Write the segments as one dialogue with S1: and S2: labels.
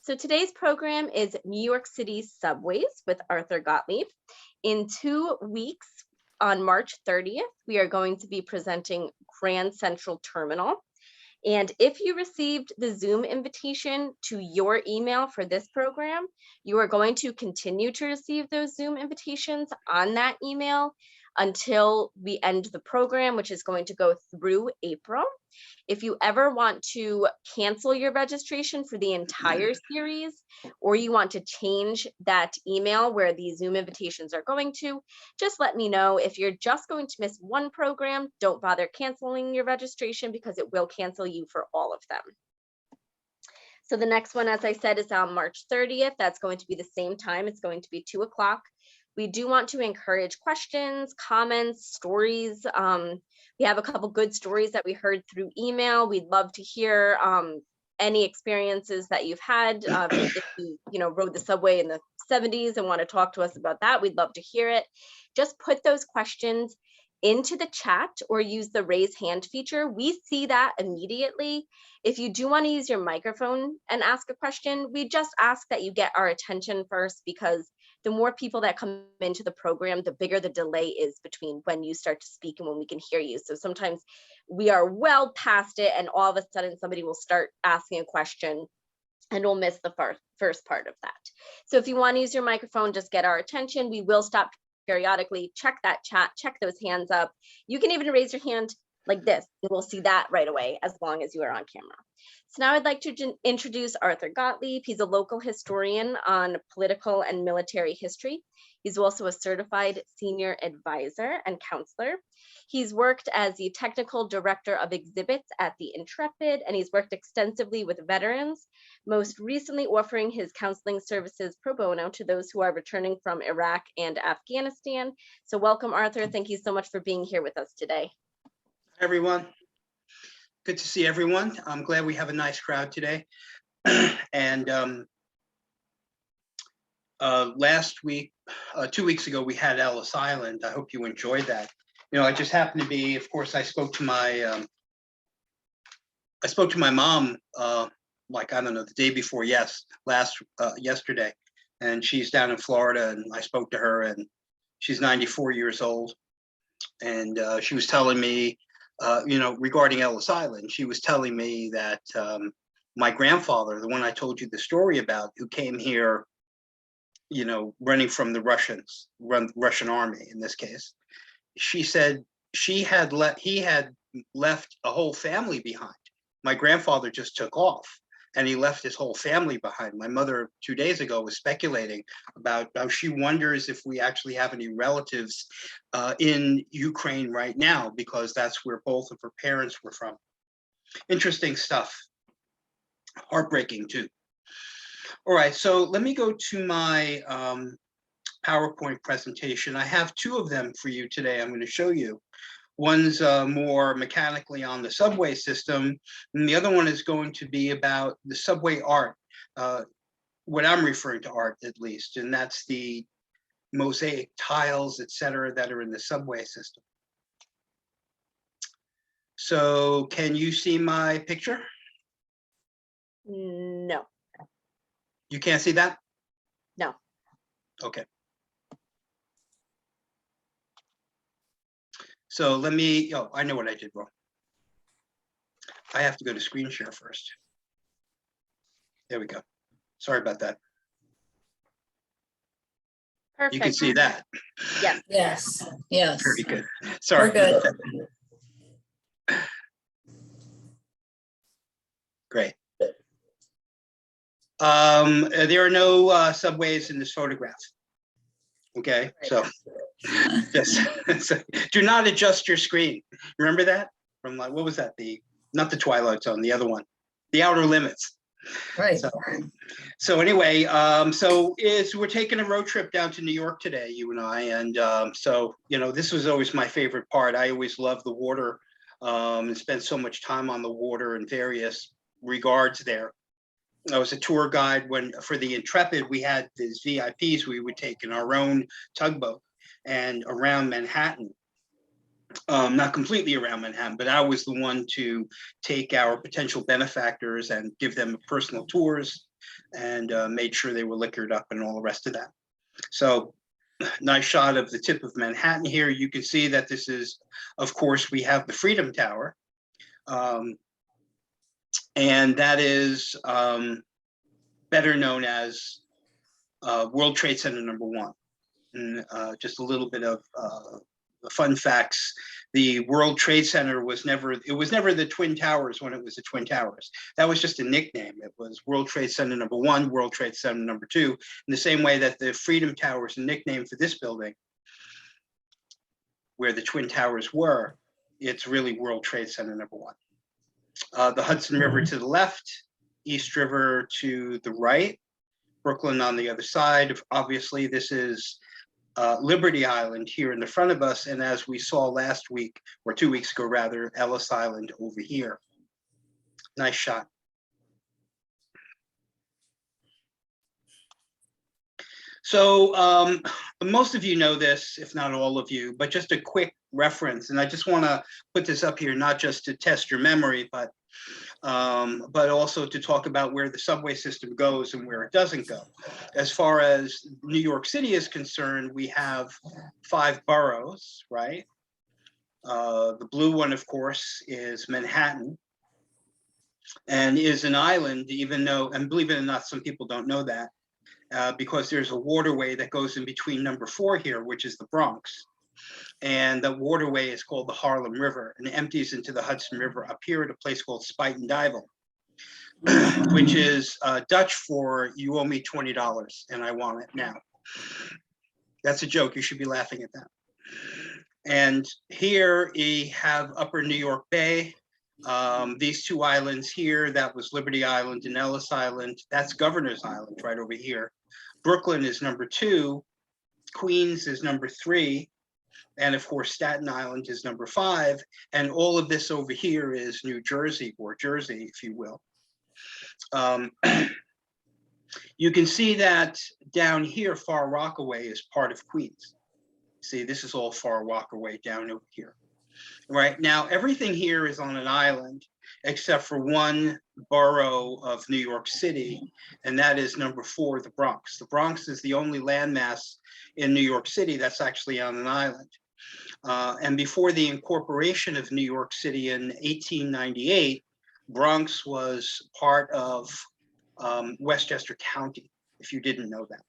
S1: So today's program is New York City subways with Arthur Gottlieb. In 2 weeks, on March 30th, we are going to be presenting Grand Central Terminal. And if you received the Zoom invitation to your email for this program, you are going to continue to receive those Zoom invitations on that email until we end the program, which is going to go through April. If you ever want to cancel your registration for the entire series, or you want to change that email where the Zoom invitations are going to, just let me know. If you're just going to miss one program, don't bother canceling your registration because it will cancel you for all of them. So the next one, as I said, is on March 30th. That's going to be the same time. It's going to be 2 o'clock. We do want to encourage questions, comments, stories. We have a couple good stories that we heard through email. We'd love to hear any experiences that you've had. If you rode the subway in the 70s and want to talk to us about that, we'd love to hear it. Just put those questions into the chat or use the raise hand feature. We see that immediately. If you do want to use your microphone and ask a question, we just ask that you get our attention first, because the more people that come into the program, the bigger the delay is between when you start to speak and when we can hear you. So sometimes we are well past it and all of a sudden somebody will start asking a question and we'll miss the first part of that. So if you want to use your microphone, just get our attention. We will stop periodically, check that chat, check those hands up. You can even raise your hand like this, and we'll see that right away as long as you are on camera. So now I'd like to introduce Arthur Gottlieb. He's a local historian on political and military history. He's also a certified senior advisor and counselor. He's worked as the technical director of exhibits at the Intrepid, and he's worked extensively with veterans, most recently offering his counseling services pro bono to those who are returning from Iraq and Afghanistan. So welcome, Arthur. Thank you so much for being here with us today.
S2: Hi, everyone. Good to see everyone. I'm glad we have a nice crowd today. And last week, 2 weeks ago, we had Ellis Island. I hope you enjoyed that. I just happened to be, of course, I spoke to my mom, like, I don't know, the day before yesterday, and she's down in Florida, and I spoke to her, and she's 94 years old, and she was telling me, regarding Ellis Island, she was telling me that my grandfather, the one I told you the story about, who came here, running from the Russian army in this case, she said he had left a whole family behind. My grandfather just took off and he left his whole family behind. My mother 2 days ago was speculating about how she wonders if we actually have any relatives in Ukraine right now, because that's where both of her parents were from. Interesting stuff. Heartbreaking too. All right, so let me go to my PowerPoint presentation. I have 2 of them for you today. I'm going to show you. One's more mechanically on the subway system, and the other one is going to be about the subway art, what I'm referring to art at least, and that's the mosaic tiles, etc., that are in the subway system. So can you see my picture?
S1: No.
S2: You can't see that?
S1: No.
S2: Okay. So let me, I know what I did wrong. I have to go to screen share first. There we go. Sorry about that.
S1: Perfect.
S2: You can see that.
S1: Yes.
S3: Yes. Yes.
S2: Very good. Sorry.
S3: We're good.
S2: Great. There are no subways in this photograph. Okay, so just do not adjust your screen. Remember that from, like, what was that? Not the Twilight Zone, the other one, The Outer Limits.
S3: Right.
S2: So anyway, we're taking a road trip down to New York today, you and I, and this was always my favorite part. I always loved the water and spent so much time on the water in various regards there. I was a tour guide for the Intrepid. We had these VIPs we would take in our own tugboat and around Manhattan. Not completely around Manhattan, but I was the one to take our potential benefactors and give them personal tours and made sure they were liquored up and all the rest of that. So nice shot of the tip of Manhattan here. You can see that this is, of course, we have the Freedom Tower. And that is better known as World Trade Center #1. And just a little bit of fun facts. The World Trade Center was never the Twin Towers when it was the Twin Towers. That was just a nickname. It was World Trade Center #1, World Trade Center #2, in the same way that the Freedom Tower is a nickname for this building, where the Twin Towers were. It's really World Trade Center #1. The Hudson River to the left, East River to the right, Brooklyn on the other side. Obviously, this is Liberty Island here in the front of us, and as we saw last week, or 2 weeks ago rather, Ellis Island over here. Nice shot. So most of you know this, if not all of you, but just a quick reference, and I just want to put this up here, not just to test your memory, but also to talk about where the subway system goes and where it doesn't go. As far as New York City is concerned, we have 5 boroughs, right? The blue one, of course, is Manhattan, and is an island, even though, and believe it or not, some people don't know that, because there's a waterway that goes in between #4 here, which is the Bronx. And the waterway is called the Harlem River and empties into the Hudson River up here at a place called Spuyten Duyvil, which is Dutch for "you owe me $20 and I want it now." That's a joke. You should be laughing at that. And here we have Upper New York Bay. These 2 islands here, that was Liberty Island and Ellis Island. That's Governor's Island right over here. Brooklyn is #2. Queens is #3. And of course, Staten Island is #5. And all of this over here is New Jersey, or Jersey, if you will. You can see that down here, Far Rockaway is part of Queens. See, this is all Far Rockaway down over here. Right now, everything here is on an island, except for one borough of New York City, and that is #4, the Bronx. The Bronx is the only landmass in New York City that's actually on an island. And before the incorporation of New York City in 1898, Bronx was part of Westchester County, if you didn't know that.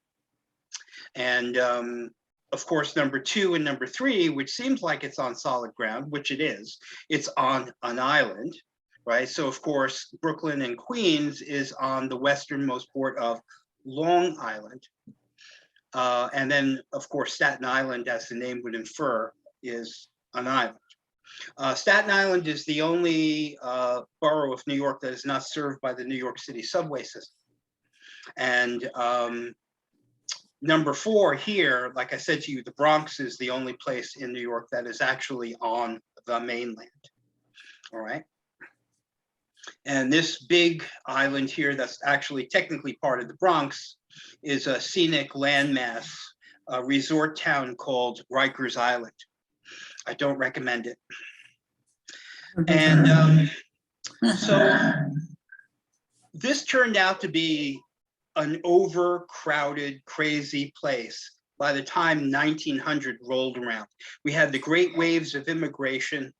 S2: And of course, #2 and #3, which seems like it's on solid ground, which it is, it's on an island, right? So of course, Brooklyn and Queens is on the westernmost port of Long Island. And then, of course, Staten Island, as the name would infer, is an island. Staten Island is the only borough of New York that is not served by the New York City subway system. And #4 here, like I said to you, the Bronx is the only place in New York that is actually on the mainland. All right. And this big island here that's actually technically part of the Bronx is a scenic landmass, a resort town called Rikers Island. I don't recommend it. And so this turned out to be an overcrowded, crazy place by the time 1900 rolled around. We had the great waves of immigration,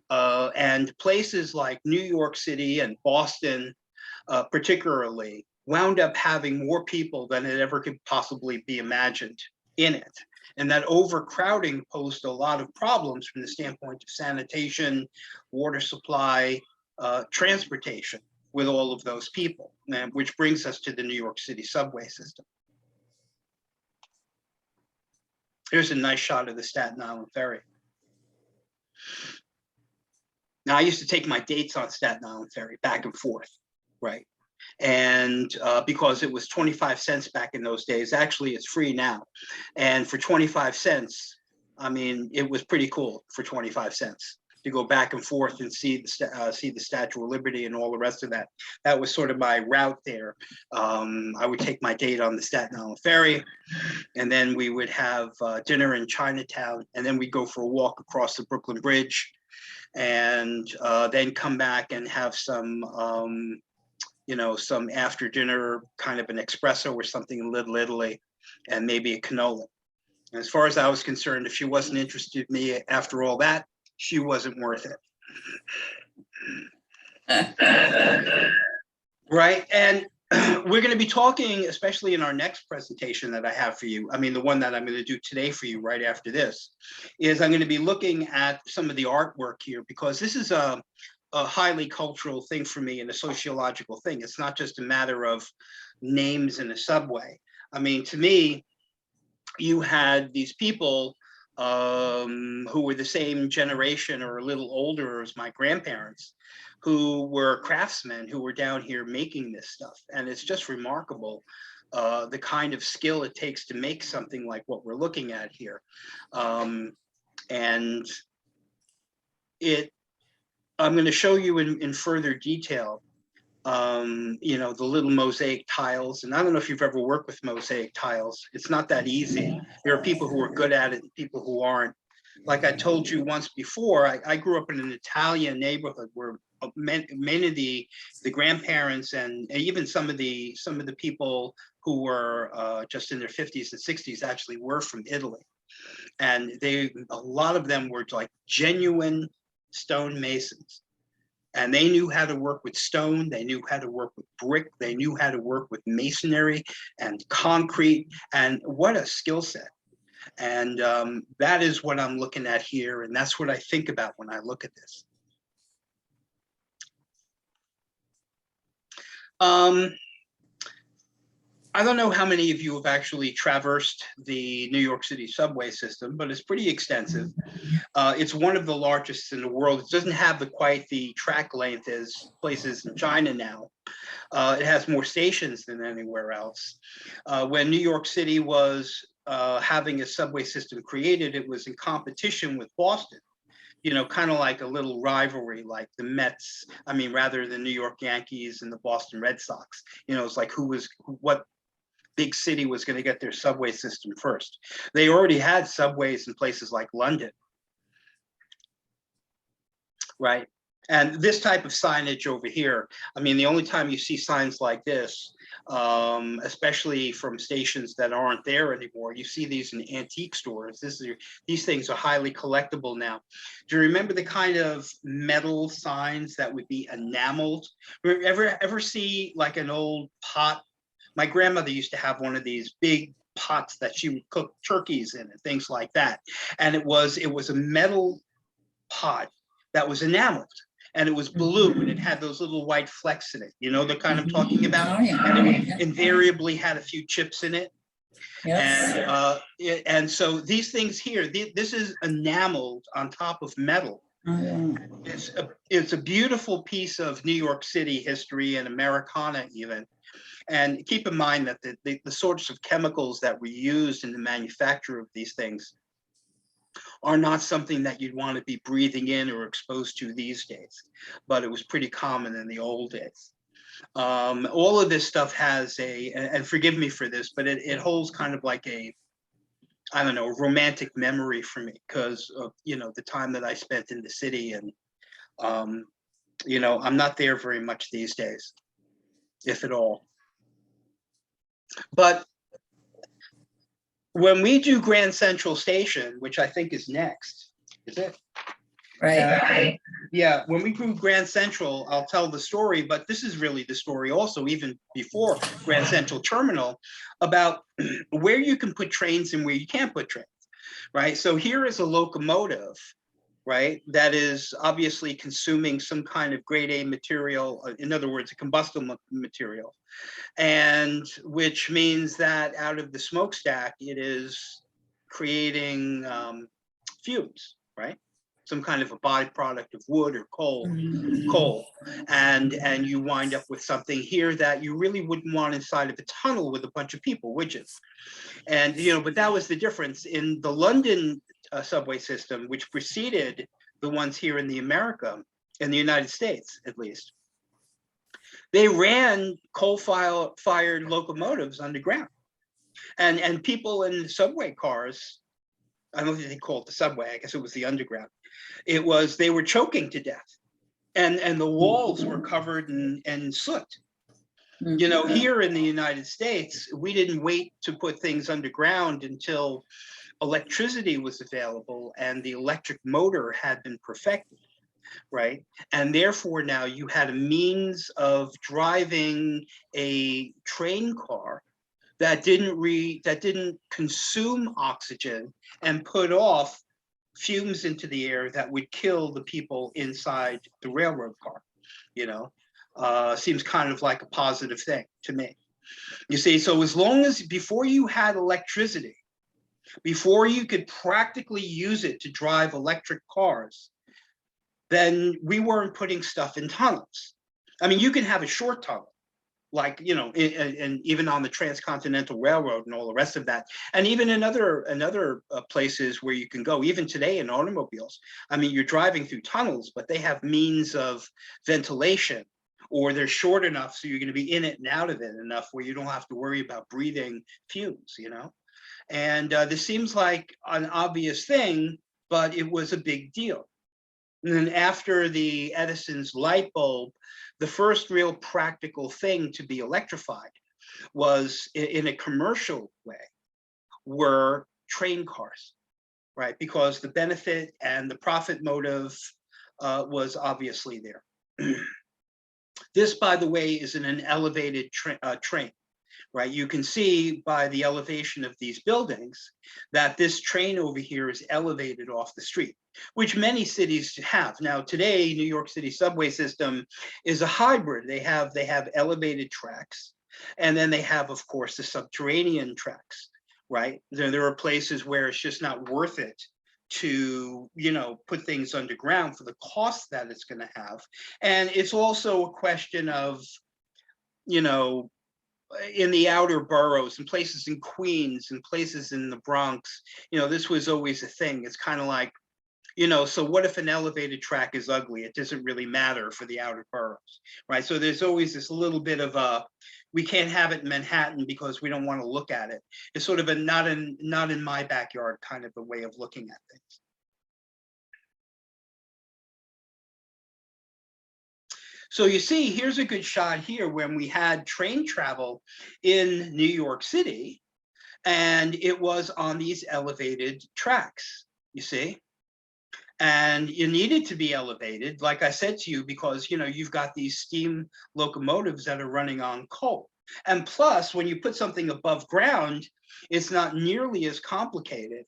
S2: and places like New York City and Boston, particularly, wound up having more people than it ever could possibly be imagined in it. And that overcrowding posed a lot of problems from the standpoint of sanitation, water supply, transportation with all of those people, which brings us to the New York City subway system. Here's a nice shot of the Staten Island Ferry. Now, I used to take my dates on Staten Island Ferry back and forth, right? And because it was 25 cents back in those days, actually it's free now. And for 25 cents, I mean, it was pretty cool for 25 cents to go back and forth and see the Statue of Liberty and all the rest of that. That was sort of my route there. I would take my date on the Staten Island Ferry, and then we would have dinner in Chinatown, and then we'd go for a walk across the Brooklyn Bridge, and then come back and have some you know, some after dinner kind of an espresso or something in Little Italy, and maybe a cannoli. And as far as I was concerned, if she wasn't interested in me after all that, she wasn't worth it. Right. And we're going to be talking, especially in our next presentation that I have for you. I mean, the one that I'm going to do today for you right after this is I'm going to be looking at some of the artwork here, because this is a highly cultural thing for me and a sociological thing. It's not just a matter of names in a subway. I mean, to me, you had these people who were the same generation or a little older as my grandparents, who were craftsmen who were down here making this stuff. And it's just remarkable the kind of skill it takes to make something like what we're looking at here. And I'm going to show you in further detail, you know, the little mosaic tiles. And I don't know if you've ever worked with mosaic tiles. It's not that easy. There are people who are good at it and people who aren't. Like I told you once before, I grew up in an Italian neighborhood where many of the grandparents and even some of the people who were just in their 50s and 60s actually were from Italy. And a lot of them were like genuine stone masons. And they knew how to work with stone, they knew how to work with brick, they knew how to work with masonry and concrete, and what a skill set. And that is what I'm looking at here, and that's what I think about when I look at this. I don't know how many of you have actually traversed the New York City subway system, but it's pretty extensive. It's one of the largest in the world. It doesn't have quite the track length as places in China now. It has more stations than anywhere else. When New York City was having a subway system created, it was in competition with Boston. You know, kind of like a little rivalry, like the Mets, I mean, rather the New York Yankees and the Boston Red Sox. You know, it's like what big city was going to get their subway system first. They already had subways in places like London, right? And this type of signage over here, I mean, the only time you see signs like this, especially from stations that aren't there anymore, you see these in antique stores. These things are highly collectible now. Do you remember the kind of metal signs that would be enameled? Ever see like an old pot? My grandmother used to have one of these big pots that she would cook turkeys in and things like that. And it was a metal pot that was enameled. And it was blue, and it had those little white flecks in it. You know the kind I'm talking about?
S3: Oh, yeah.
S2: And it invariably had a few chips in it.
S3: Yes.
S2: And so these things here, this is enameled on top of metal.
S3: Oh,
S2: It's a beautiful piece of New York City history and Americana even. And keep in mind that the sorts of chemicals that were used in the manufacture of these things are not something that you'd want to be breathing in or exposed to these days, but it was pretty common in the old days. All of this stuff has and forgive me for this, but it holds kind of like I don't know, romantic memory for me because of, you know, the time that I spent in the city. And, you know, I'm not there very much these days, if at all. But when we do Grand Central Station, which I think is next, is it?
S3: right.
S2: Yeah, when we do Grand Central, I'll tell the story, but this is really the story also, even before Grand Central Terminal, about where you can put trains and where you can't put trains, right? So here is a locomotive, right, that is obviously consuming some kind of grade A material, in other words, a combustible material, and which means that out of the smokestack, it is creating fumes, right? Some kind of a byproduct of wood or coal, and you wind up with something here that you really wouldn't want inside of a tunnel with a bunch of people, would you? And you know, but that was the difference in the London subway system, which preceded the ones here in the United States, at least. They ran coal-fired locomotives underground, and people in subway cars. I don't think they call it the subway. I guess it was the underground. They were choking to death, and the walls were covered in soot. You know, here in the United States, we didn't wait to put things underground until electricity was available and the electric motor had been perfected, right? And therefore now you had a means of driving a train car that didn't consume oxygen and put off fumes into the air that would kill the people inside the railroad car. You know, seems kind of like a positive thing to me. You see, so as long as before you had electricity, before you could practically use it to drive electric cars, then we weren't putting stuff in tunnels. I mean, you can have a short tunnel, like, you know, and even on the Transcontinental Railroad and all the rest of that, and even in other places where you can go, even today in automobiles. I mean, you're driving through tunnels, but they have means of ventilation, or they're short enough so you're going to be in it and out of it enough where you don't have to worry about breathing fumes, you know. And this seems like an obvious thing, but it was a big deal. And then after the Edison's light bulb, the first real practical thing to be electrified was in a commercial way, were train cars, right? Because the benefit and the profit motive was obviously there. This, by the way, is in an elevated train, right? You can see by the elevation of these buildings that this train over here is elevated off the street, which many cities have. Now, today, New York City subway system is a hybrid. They have elevated tracks, and then they have, of course, the subterranean tracks, right? There are places where it's just not worth it to, you know, put things underground for the cost that it's going to have. And it's also a question of, you know, in the outer boroughs and places in Queens and places in the Bronx, you know, this was always a thing. It's kind of like, you know, so what if an elevated track is ugly? It doesn't really matter for the outer boroughs, right? So there's always this little bit of a, we can't have it in Manhattan because we don't want to look at it. It's sort of a not in my backyard kind of a way of looking at things. So you see, here's a good shot here when we had train travel in New York City, and it was on these elevated tracks, you see? And you needed to be elevated, like I said to you, because, you know, you've got these steam locomotives that are running on coal. And plus, when you put something above ground, it's not nearly as complicated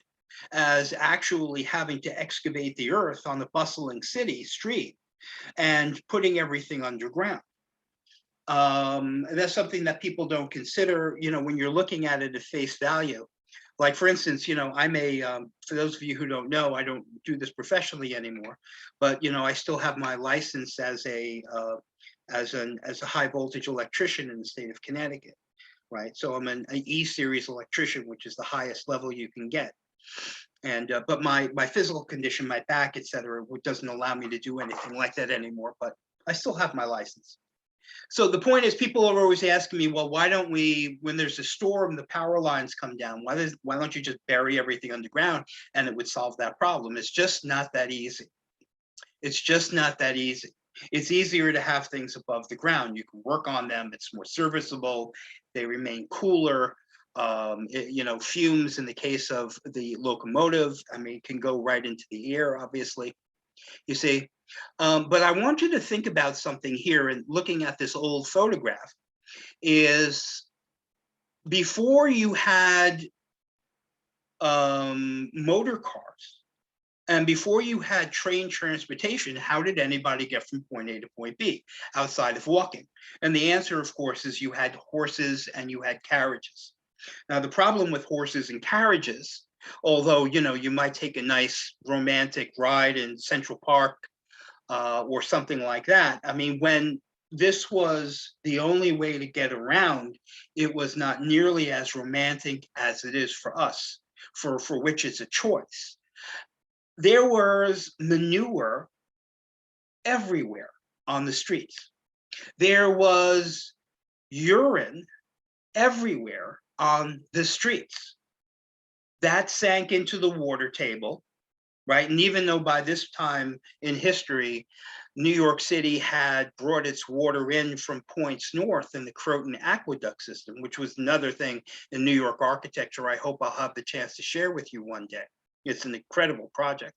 S2: as actually having to excavate the earth on the bustling city street and putting everything underground. That's something that people don't consider, you know, when you're looking at it at face value. Like, for instance, you know, I'm for those of you who don't know, I don't do this professionally anymore, but, you know, I still have my license as a high voltage electrician in the state of Connecticut, right? So I'm an E-series electrician, which is the highest level you can get. And but my physical condition, my back, et cetera, doesn't allow me to do anything like that anymore, but I still have my license. So the point is, people are always asking me, well, why don't we, when there's a storm, the power lines come down, why don't you just bury everything underground and it would solve that problem? It's just not that easy. It's just not that easy. It's easier to have things above the ground. You can work on them. It's more serviceable. They remain cooler. You know, fumes in the case of the locomotive, I mean, can go right into the air, obviously, you see. But I want you to think about something here, and looking at this old photograph is before you had motor cars and before you had train transportation, how did anybody get from point A to point B outside of walking? And the answer, of course, is you had horses and you had carriages. Now, the problem with horses and carriages, although, you know, you might take a nice romantic ride in Central Park or something like that. I mean, when this was the only way to get around, it was not nearly as romantic as it is for us, for which it's a choice. There was manure everywhere on the streets. There was urine everywhere on the streets. That sank into the water table, right? And even though by this time in history, New York City had brought its water in from points north in the Croton Aqueduct system, which was another thing in New York architecture I hope I'll have the chance to share with you one day. It's an incredible project.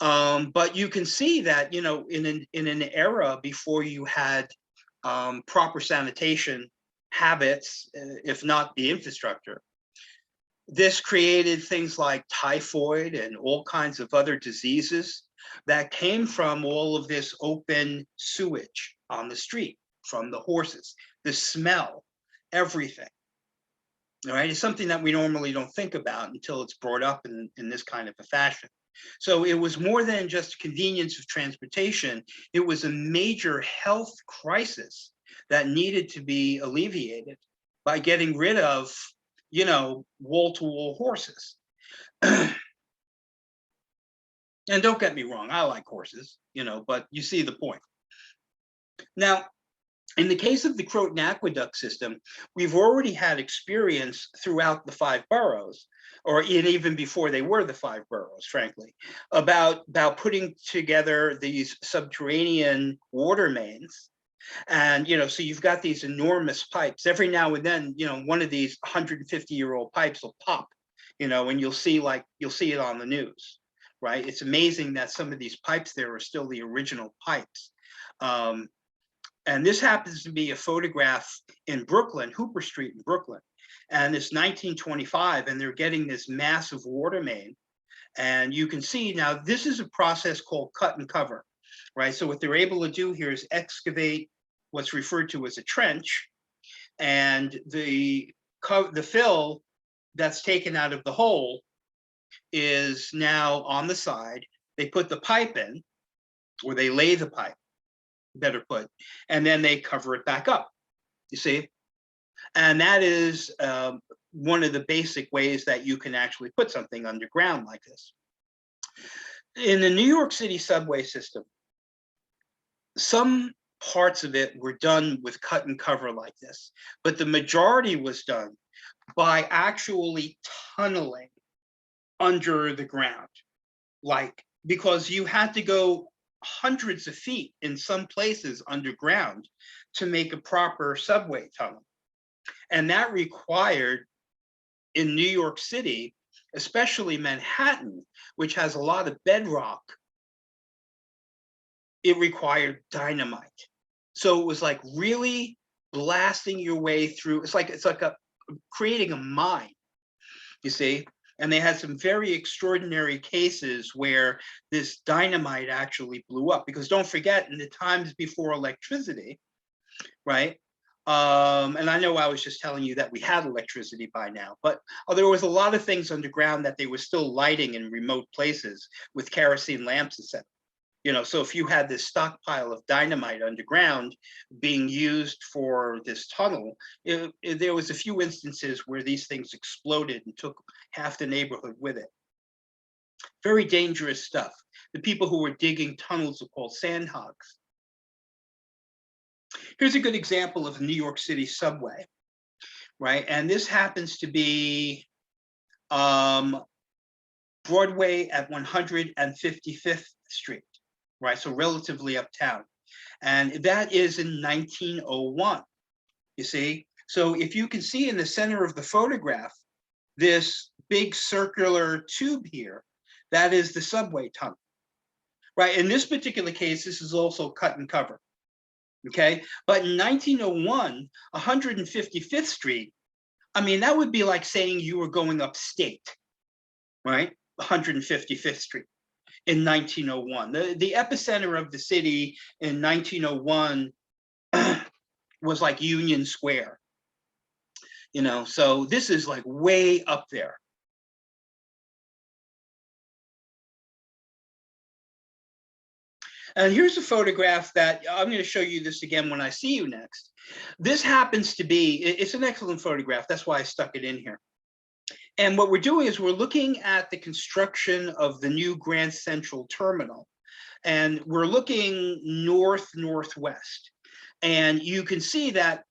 S2: But you can see that, you know, in an era before you had proper sanitation habits, if not the infrastructure, this created things like typhoid and all kinds of other diseases that came from all of this open sewage on the street, from the horses, the smell, everything. All right, it's something that we normally don't think about until it's brought up in this kind of a fashion. So it was more than just convenience of transportation. It was a major health crisis that needed to be alleviated by getting rid of, you know, wall-to-wall horses. And don't get me wrong, I like horses, you know, but you see the point. Now, in the case of the Croton Aqueduct system, we've already had experience throughout the 5 boroughs, or even before they were the 5 boroughs, frankly, about putting together these subterranean water mains. And, you know, so you've got these enormous pipes. Every now and then, you know, one of these 150-year-old pipes will pop, you know, and you'll see it on the news, right? It's amazing that some of these pipes there are still the original pipes. And this happens to be a photograph in Brooklyn, Hooper Street in Brooklyn. And it's 1925, and they're getting this massive water main. And you can see now, this is a process called cut and cover, right? So what they're able to do here is excavate what's referred to as a trench, and the fill that's taken out of the hole is now on the side. They put the pipe in, or they lay the pipe, better put, and then they cover it back up, you see? And that is one of the basic ways that you can actually put something underground like this. In the New York City subway system, some parts of it were done with cut and cover like this, but the majority was done by actually tunneling under the ground, like, because you had to go hundreds of feet in some places underground to make a proper subway tunnel. And that required, in New York City, especially Manhattan, which has a lot of bedrock, it required dynamite. So it was like really blasting your way through. It's like creating a mine, you see? And they had some very extraordinary cases where this dynamite actually blew up, because don't forget, in the times before electricity, right? And I know I was just telling you that we had electricity by now, but there was a lot of things underground that they were still lighting in remote places with kerosene lamps, etc. You know, so if you had this stockpile of dynamite underground being used for this tunnel, there was a few instances where these things exploded and took half the neighborhood with it. Very dangerous stuff. The people who were digging tunnels are called sandhogs. Here's a good example of a New York City subway, right? And this happens to be Broadway at 155th Street, right? So relatively uptown. And that is in 1901, you see? So if you can see in the center of the photograph, this big circular tube here, that is the subway tunnel, right? In this particular case, this is also cut and cover. Okay, but in 1901, 155th Street, I mean, that would be like saying you were going upstate, right? 155th Street in 1901. The epicenter of the city in 1901 was like Union Square, you know, so this is like way up there. And here's a photograph that I'm going to show you this again when I see you next. This happens to be, it's an excellent photograph. That's why I stuck it in here. And what we're doing is we're looking at the construction of the new Grand Central Terminal. And we're looking northwest. And you can see that,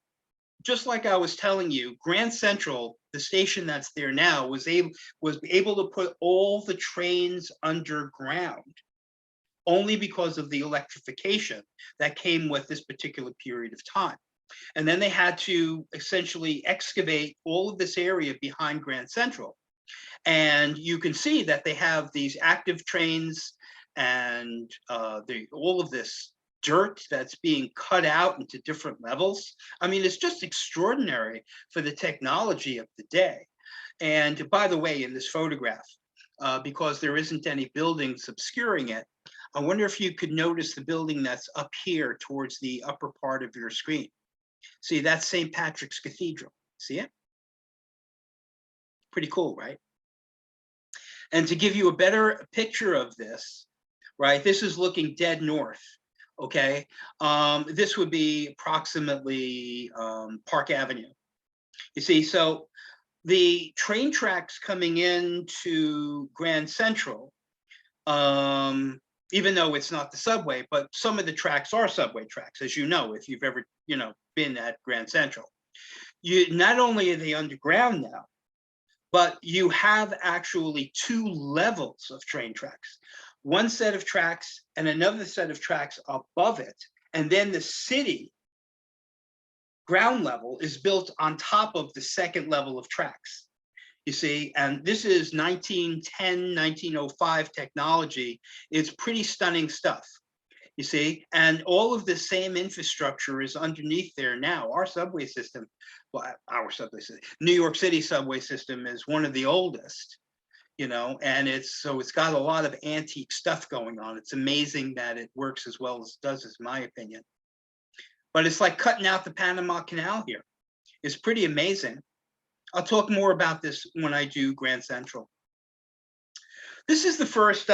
S2: just like I was telling you, Grand Central, the station that's there now, was able to put all the trains underground. only because of the electrification that came with this particular period of time. And then they had to essentially excavate all of this area behind Grand Central. And you can see that they have these active trains and all of this dirt that's being cut out into different levels. I mean, it's just extraordinary for the technology of the day. And by the way, in this photograph, because there isn't any buildings obscuring it, I wonder if you could notice the building that's up here towards the upper part of your screen. See, that's St. Patrick's Cathedral. See it? Pretty cool, right? And to give you a better picture of this, right, this is looking dead north, okay? This would be approximately Park Avenue. You see, so the train tracks coming into Grand Central, even though it's not the subway, but some of the tracks are subway tracks, as you know, if you've ever, been at Grand Central. Not only are they underground now, but you have actually two levels of train tracks, one set of tracks and another set of tracks above it. And then the city ground level is built on top of the second level of tracks. You see, and this is 1910, 1905 technology. It's pretty stunning stuff, you see, and all of the same infrastructure is underneath there now. Our subway system, well, our subway system, New York City subway system is one of the oldest, and it's got a lot of antique stuff going on. It's amazing that it works as well as it does, is my opinion. But it's like cutting out the Panama Canal here. It's pretty amazing. I'll talk more about this when I do Grand Central. This is the first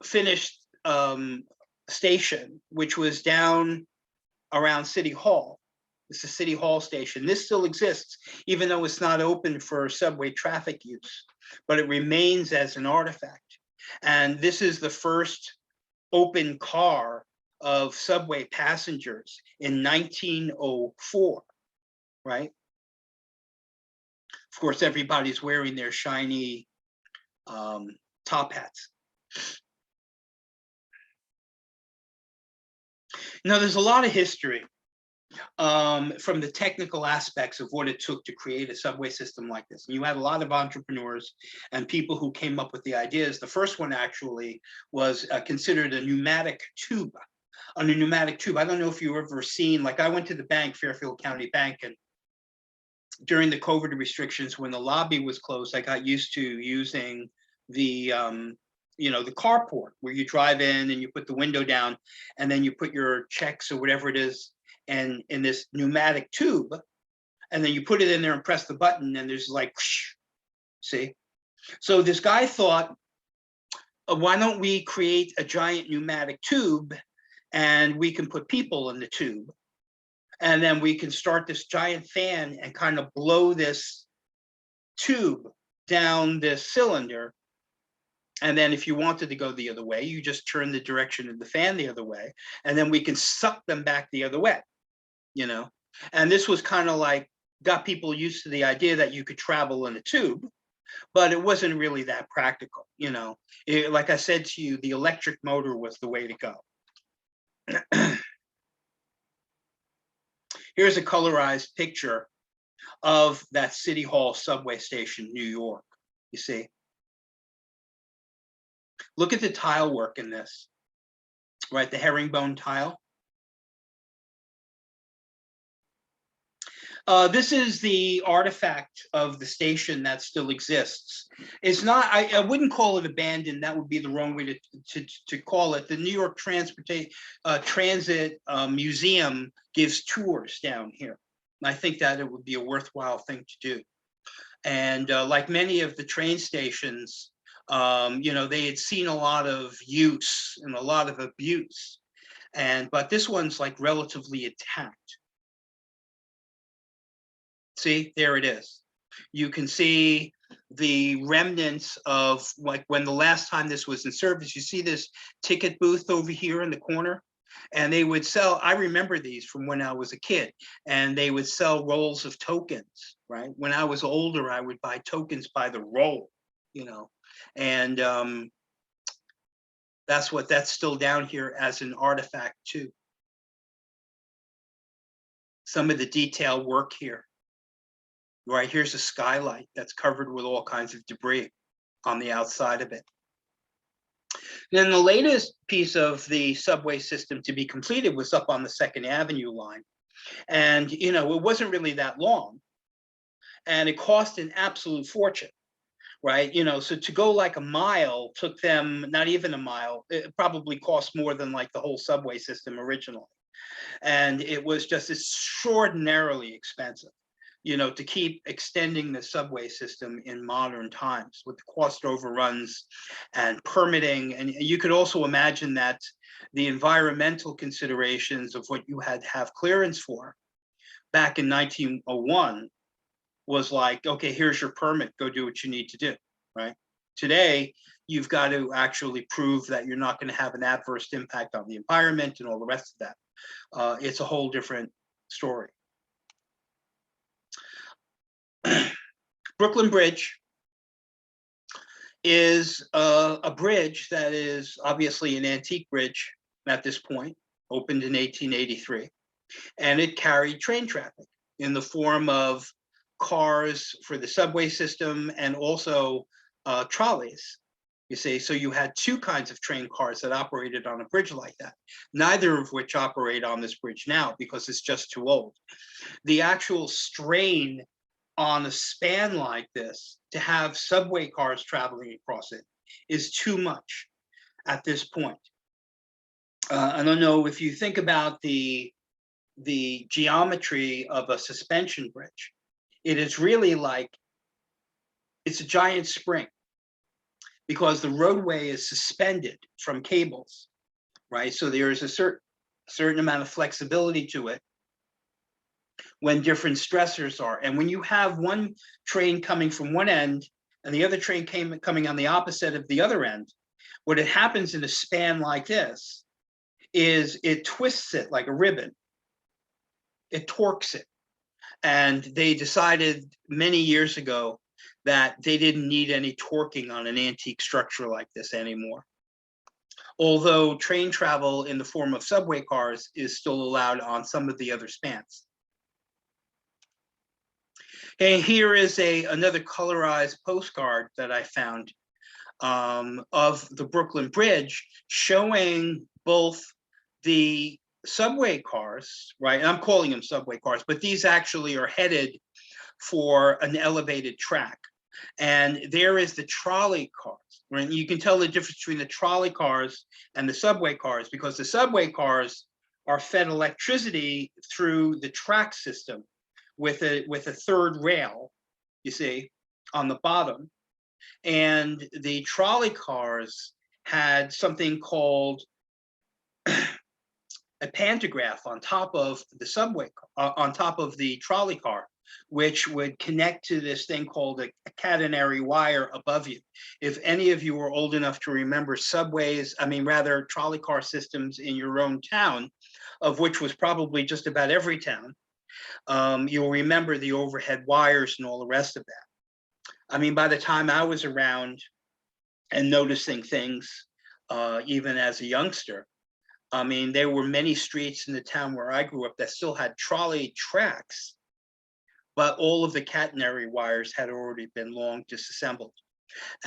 S2: finished station, which was down around City Hall. It's the City Hall station. This still exists, even though it's not open for subway traffic use, but it remains as an artifact. And this is the first open car of subway passengers in 1904, right? Of course, everybody's wearing their shiny top hats. Now, there's a lot of history from the technical aspects of what it took to create a subway system like this. And you had a lot of entrepreneurs and people who came up with the ideas. The first one actually was considered a pneumatic tube. On a pneumatic tube, I don't know if you've ever seen, like I went to the bank, Fairfield County Bank, and during the COVID restrictions, when the lobby was closed, I got used to using the the carport where you drive in and you put the window down and then you put your checks or whatever it is and in this pneumatic tube, and then you put it in there and press the button and there's like, whoosh, see? So this guy thought, why don't we create a giant pneumatic tube and we can put people in the tube, and then we can start this giant fan and kind of blow this tube down this cylinder. And then if you wanted to go the other way, you just turn the direction of the fan the other way, and then we can suck them back the other way, And this was kind of like, got people used to the idea that you could travel in a tube, but it wasn't really that practical, Like I said to you, the electric motor was the way to go. Here's a colorized picture of that City Hall subway station, New York, you see. Look at the tile work in this, right? The herringbone tile. This is the artifact of the station that still exists. It's not, I wouldn't call it abandoned. That would be the wrong way to call it. The New York Transit Museum gives tours down here. And I think that it would be a worthwhile thing to do. And like many of the train stations, they had seen a lot of use and a lot of abuse. But this one's like relatively intact. See, there it is. You can see the remnants of like when the last time this was in service. You see this ticket booth over here in the corner, and they would sell, I remember these from when I was a kid, and they would sell rolls of tokens, right? When I was older, I would buy tokens by the roll, And That's still down here as an artifact too. Some of the detail work here. Right, here's a skylight that's covered with all kinds of debris on the outside of it. Then the latest piece of the subway system to be completed was up on the 2nd Avenue line. And, you know, it wasn't really that long. And it cost an absolute fortune, right? You know, so to go like a mile took them not even a mile. It probably cost more than like the whole subway system originally. And it was just extraordinarily expensive, you know, to keep extending the subway system in modern times with the cost overruns and permitting. And you could also imagine that the environmental considerations of what you had to have clearance for back in 1901 was like, okay, here's your permit, go do what you need to do, right? Today, you've got to actually prove that you're not going to have an adverse impact on the environment and all the rest of that. It's a whole different story. Brooklyn Bridge is a bridge that is obviously an antique bridge at this point, opened in 1883, and it carried train traffic in the form of cars for the subway system and also trolleys. You see, so you had two kinds of train cars that operated on a bridge like that, neither of which operate on this bridge now because it's just too old. The actual strain on a span like this to have subway cars traveling across it is too much at this point. I don't know if you think about the geometry of a suspension bridge. It is really like, it's a giant spring because the roadway is suspended from cables, right? So there is a certain amount of flexibility to it when different stressors are. And when you have one train coming from one end and the other train coming on the opposite of the other end, what happens in a span like this is it twists it like a ribbon. It torques it. And they decided many years ago that they didn't need any torquing on an antique structure like this anymore. Although train travel in the form of subway cars is still allowed on some of the other spans. And here is another colorized postcard that I found of the Brooklyn Bridge, showing both the subway cars, right? I'm calling them subway cars, but these actually are headed for an elevated track. And there is the trolley cars, right? And you can tell the difference between the trolley cars and the subway cars because the subway cars are fed electricity through the track system with a third rail, you see, on the bottom. And the trolley cars had something called a pantograph on top of the subway, on top of the trolley car, which would connect to this thing called a catenary wire above you. If any of you are old enough to remember subways, I mean, rather trolley car systems in your own town, of which was probably just about every town, you'll remember the overhead wires and all the rest of that. I mean, by the time I was around and noticing things, even as a youngster, I mean, there were many streets in the town where I grew up that still had trolley tracks, but all of the catenary wires had already been long disassembled.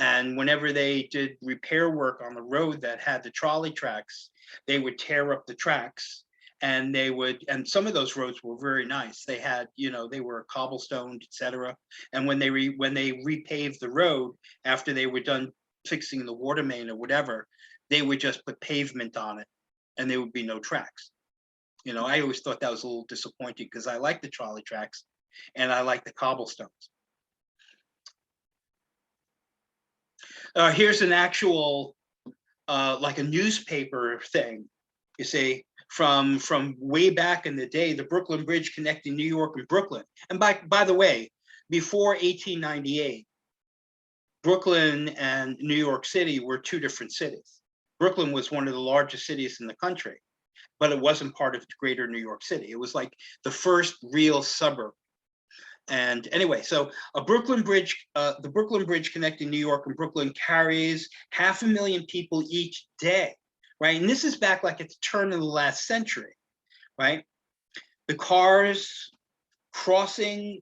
S2: And whenever they did repair work on the road that had the trolley tracks, they would tear up the tracks and and some of those roads were very nice. They had, you know, they were cobblestoned, etc. And when they repaved the road after they were done fixing the water main or whatever, they would just put pavement on it and there would be no tracks. You know, I always thought that was a little disappointing because I like the trolley tracks and I like the cobblestones. Here's an actual, like a newspaper thing, you see, from way back in the day, the Brooklyn Bridge connecting New York and Brooklyn. And by the way, before 1898, Brooklyn and New York City were two different cities. Brooklyn was one of the largest cities in the country, but it wasn't part of greater New York City. It was like the first real suburb. And anyway, so the Brooklyn Bridge connecting New York and Brooklyn carries 500,000 people each day, right? And this is back like at the turn of the last century, right? The cars crossing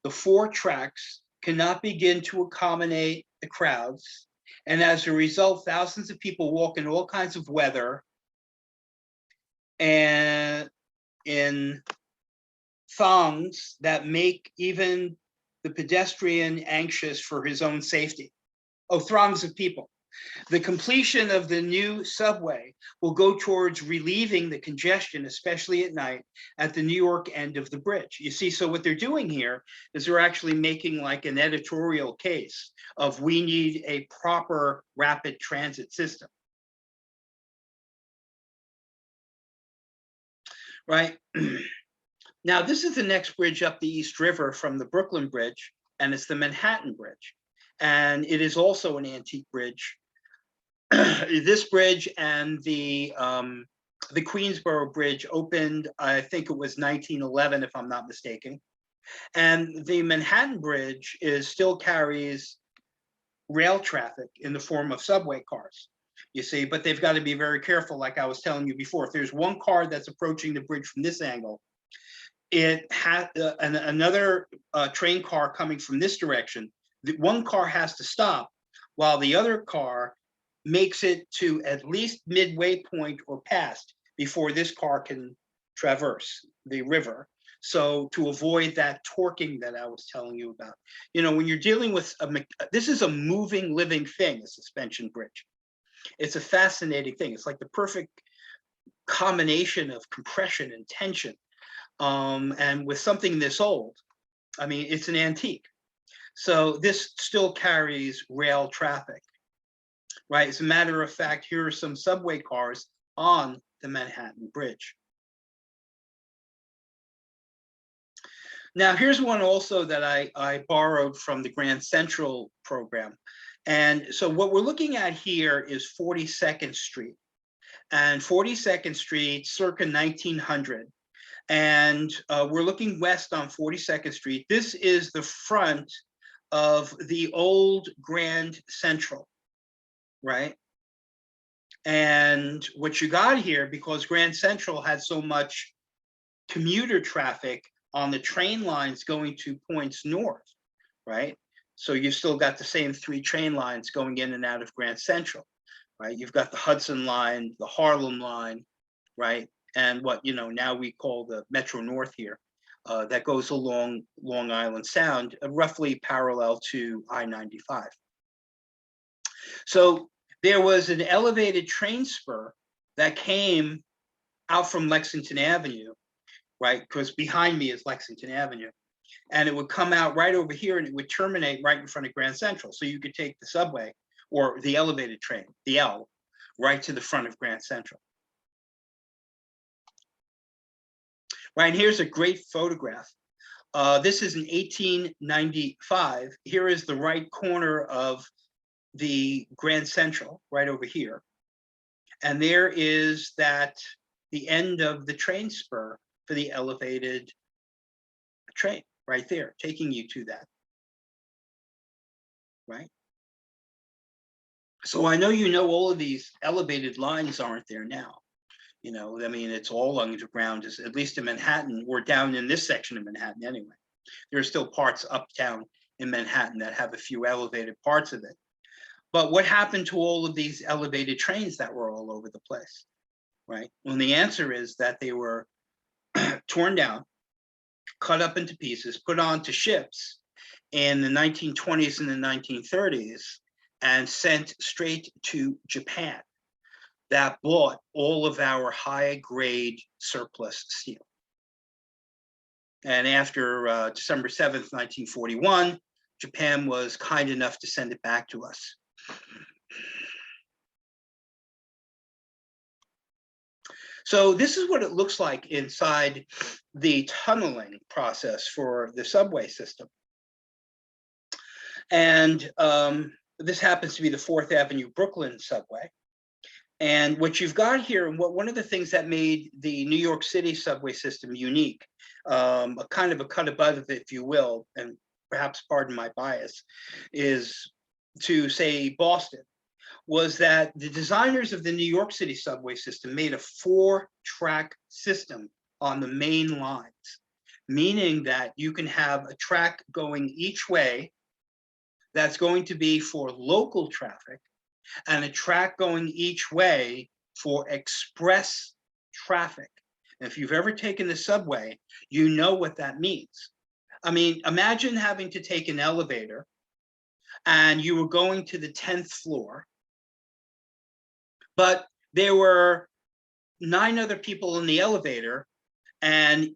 S2: the 4 tracks cannot begin to accommodate the crowds. And as a result, thousands of people walk in all kinds of weather and in thongs that make even the pedestrian anxious for his own safety. Oh, throngs of people. The completion of the new subway will go towards relieving the congestion, especially at night, at the New York end of the bridge. You see, so what they're doing here is they're actually making like an editorial case of we need a proper rapid transit system. Right? Now, this is the next bridge up the East River from the Brooklyn Bridge, and it's the Manhattan Bridge. And it is also an antique bridge. This bridge and the Queensboro Bridge opened, I think it was 1911, if I'm not mistaken. And the Manhattan Bridge still carries rail traffic in the form of subway cars, you see, but they've got to be very careful, like I was telling you before. If there's one car that's approaching the bridge from this angle, it had another train car coming from this direction. The one car has to stop while the other car makes it to at least midway point or past before this car can traverse the river. So to avoid that torquing that I was telling you about, you know, when you're dealing with this is a moving, living thing, a suspension bridge. It's a fascinating thing. It's like the perfect combination of compression and tension. And with something this old, I mean, it's an antique. So this still carries rail traffic, right? As a matter of fact, here are some subway cars on the Manhattan Bridge. Now, here's one also that I borrowed from the Grand Central program. And so what we're looking at here is 42nd Street. And 42nd Street, circa 1900. And we're looking west on 42nd Street. This is the front of the old Grand Central, right? And what you got here, because Grand Central had so much commuter traffic on the train lines going to points north, right? So you've still got the same 3 train lines going in and out of Grand Central, right? You've got the Hudson line, the Harlem line, right? And what, you know, now we call the Metro North here, that goes along Long Island Sound, roughly parallel to I-95. So there was an elevated train spur that came out from Lexington Avenue, right? Because behind me is Lexington Avenue. And it would come out right over here and it would terminate right in front of Grand Central. So you could take the subway or the elevated train, the L, right to the front of Grand Central. Right, and here's a great photograph. This is in 1895. Here is the right corner of the Grand Central, right over here. And there is the end of the train spur for the elevated train, right there, taking you to that, right? So I know you know all of these elevated lines aren't there now. You know, I mean, it's all underground, at least in Manhattan, or down in this section of Manhattan anyway. There are still parts uptown in Manhattan that have a few elevated parts of it. But what happened to all of these elevated trains that were all over the place, right? Well, the answer is that they were torn down, cut up into pieces, put onto ships in the 1920s and the 1930s, and sent straight to Japan. That bought all of our high-grade surplus steel. And after December 7th, 1941, Japan was kind enough to send it back to us. So this is what it looks like inside the tunneling process for the subway system. And this happens to be the 4th Avenue Brooklyn subway. And what you've got here, and one of the things that made the New York City subway system unique, a kind of a cut above it, if you will, and perhaps pardon my bias, is to say Boston, was that the designers of the New York City subway system made a 4-track system on the main lines, meaning that you can have a track going each way that's going to be for local traffic, and a track going each way for express traffic. And if you've ever taken the subway, you know what that means. I mean, imagine having to take an elevator and you were going to the 10th floor, but there were 9 other people in the elevator, and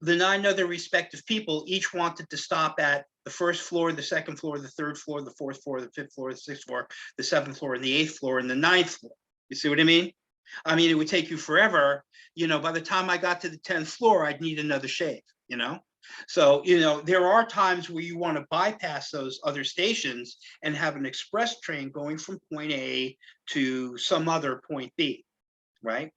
S2: the 9 other respective people each wanted to stop at the 1st floor, the 2nd floor, the 3rd floor, the 4th floor, the 5th floor, the 6th floor, the 7th floor, and the 8th floor, and the 9th floor. You see what I mean? I mean, it would take you forever. You know, by the time I got to the 10th floor, I'd need another shave, you know? So, you know, there are times where you want to bypass those other stations and have an express train going from point A to some other point B, right?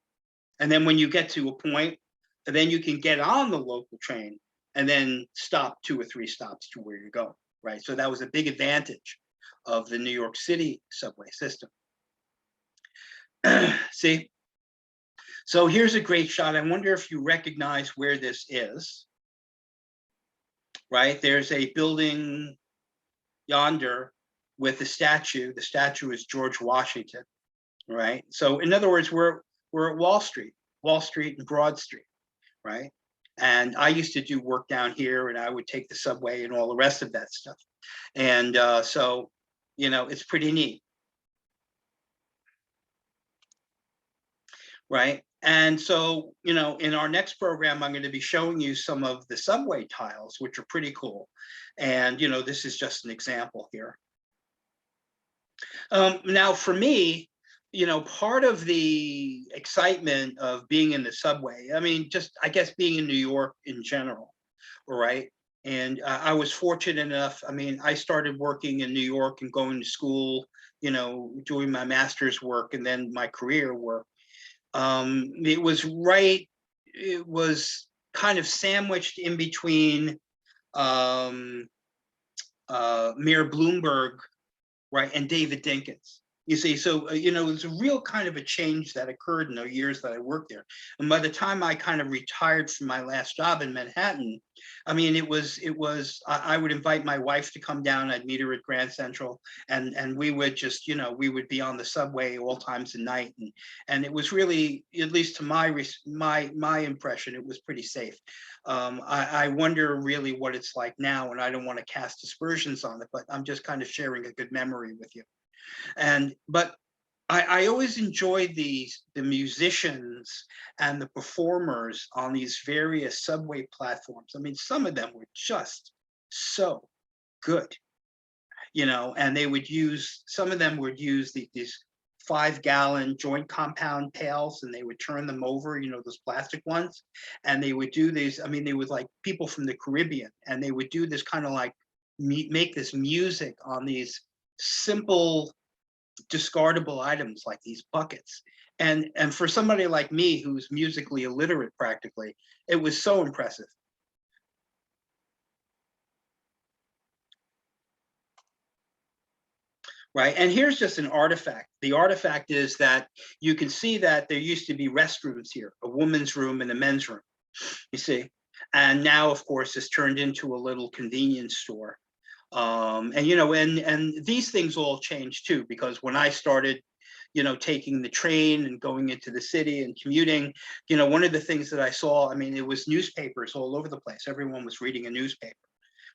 S2: And then when you get to a point, then you can get on the local train and then stop 2 or 3 stops to where you're going, right? So that was a big advantage of the New York City subway system. See? So here's a great shot. I wonder if you recognize where this is, right? There's a building yonder with a statue. The statue is George Washington, right? So in other words, we're at Wall Street and Broad Street, right? And I used to do work down here, and I would take the subway and all the rest of that stuff. And so, you know, it's pretty neat, right? And so, you know, in our next program, I'm going to be showing you some of the subway tiles, which are pretty cool. And, you know, this is just an example here. Now, for me, you know, part of the excitement of being in the subway, I mean, just, I guess, being in New York in general, right? And I was fortunate enough, I mean, I started working in New York and going to school, you know, doing my master's work and then my career work. It was kind of sandwiched in between Mayor Bloomberg, right, and David Dinkins. You see, so, you know, it's a real kind of a change that occurred in the years that I worked there. And by the time I kind of retired from my last job in Manhattan, I mean, I would invite my wife to come down. I'd meet her at Grand Central, and we would just, you know, we would be on the subway all times of night. And it was really, at least to my impression, it was pretty safe. I wonder really what it's like now, and I don't want to cast aspersions on it, but I'm just kind of sharing a good memory with you. But I always enjoyed the musicians and the performers on these various subway platforms. I mean, some of them were just so good, you know, and they would use, some of them would use these 5-gallon joint compound pails, and they would turn them over, you know, those plastic ones. And they would do these, I mean, they would, like, people from the Caribbean, and they would do this kind of like make this music on these simple discardable items like these buckets. And for somebody like me who's musically illiterate practically, it was so impressive. Right, and here's just an artifact. The artifact is that you can see that there used to be restrooms here, a woman's room and a men's room, you see. And now, of course, it's turned into a little convenience store. And, you know, and these things all changed too, because when I started, you know, taking the train and going into the city and commuting, you know, one of the things that I saw, I mean, it was newspapers all over the place. Everyone was reading a newspaper,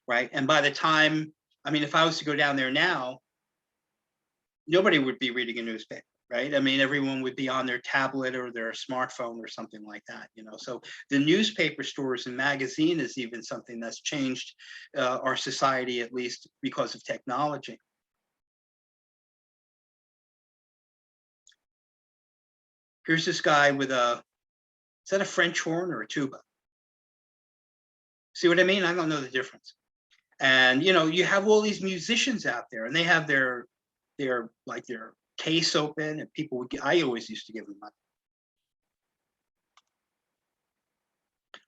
S2: right? And by the time, I mean, if I was to go down there now, nobody would be reading a newspaper, right? I mean, everyone would be on their tablet or their smartphone or something like that, you know. So the newspaper stores and magazine is even something that's changed our society, at least because of technology. Here's this guy with is that a French horn or a tuba? See what I mean? I don't know the difference. And, you know, you have all these musicians out there, and they have their case open, and people would I always used to give them money.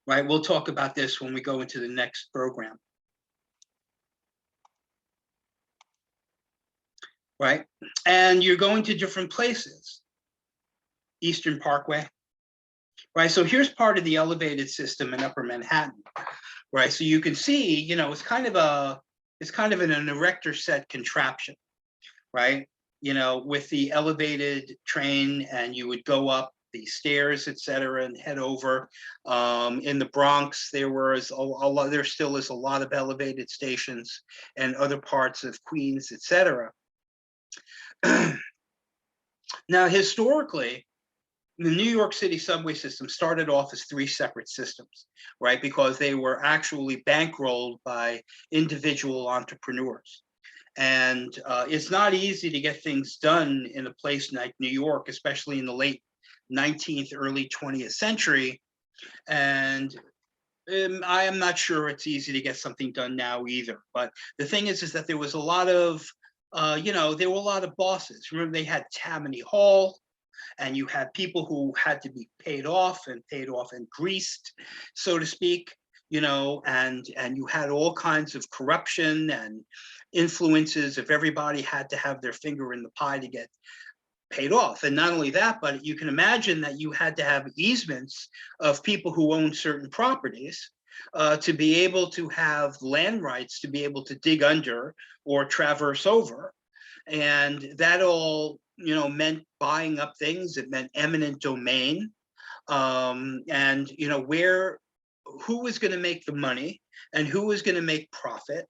S2: Right, we'll talk about this when we go into the next program. Right, and you're going to different places. Eastern Parkway. Right, so here's part of the elevated system in Upper Manhattan. Right, so you can see, you know, it's kind of an erector set contraption. Right, you know, with the elevated train, and you would go up the stairs, et cetera, and head over. In the Bronx, there still is a lot of elevated stations, and other parts of Queens, et cetera. Now, historically, the New York City subway system started off as 3 separate systems, right? Because they were actually bankrolled by individual entrepreneurs. And it's not easy to get things done in a place like New York, especially in the late 19th, early 20th century. And I am not sure it's easy to get something done now either. But the thing is that there was a lot of, there were a lot of bosses. Remember, they had Tammany Hall, and you had people who had to be paid off and greased, so to speak, you know, and you had all kinds of corruption and influences. If everybody had to have their finger in the pie to get paid off. And not only that, but you can imagine that you had to have easements of people who own certain properties to be able to have land rights, to be able to dig under or traverse over. And that all, you know, meant buying up things. It meant eminent domain. And, you know, who was going to make the money and who was going to make profit.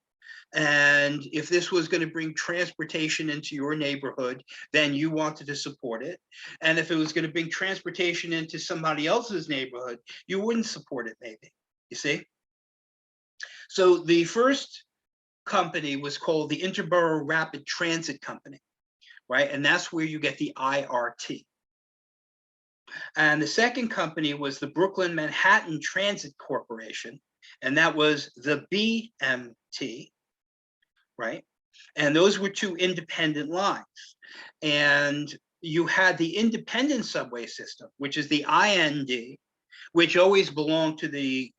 S2: And if this was going to bring transportation into your neighborhood, then you wanted to support it. And if it was going to bring transportation into somebody else's neighborhood, you wouldn't support it, maybe, you see? So the first company was called the Interborough Rapid Transit Company, right? And that's where you get the IRT. And the second company was the Brooklyn Manhattan Transit Corporation, and that was the BMT, right? And those were 2 independent lines. And you had the independent subway system, which is the IND, which always belonged to the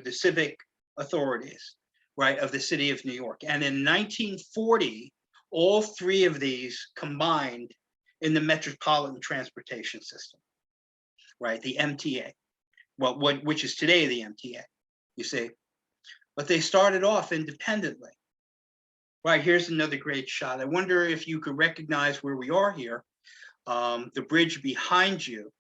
S2: civic authorities, right, of the city of New York. And in 1940, all 3 of these combined in the Metropolitan Transportation System, right, the MTA, which is today the MTA, you see. But they started off independently. Right, here's another great shot. I wonder if you could recognize where we are here. The bridge behind you,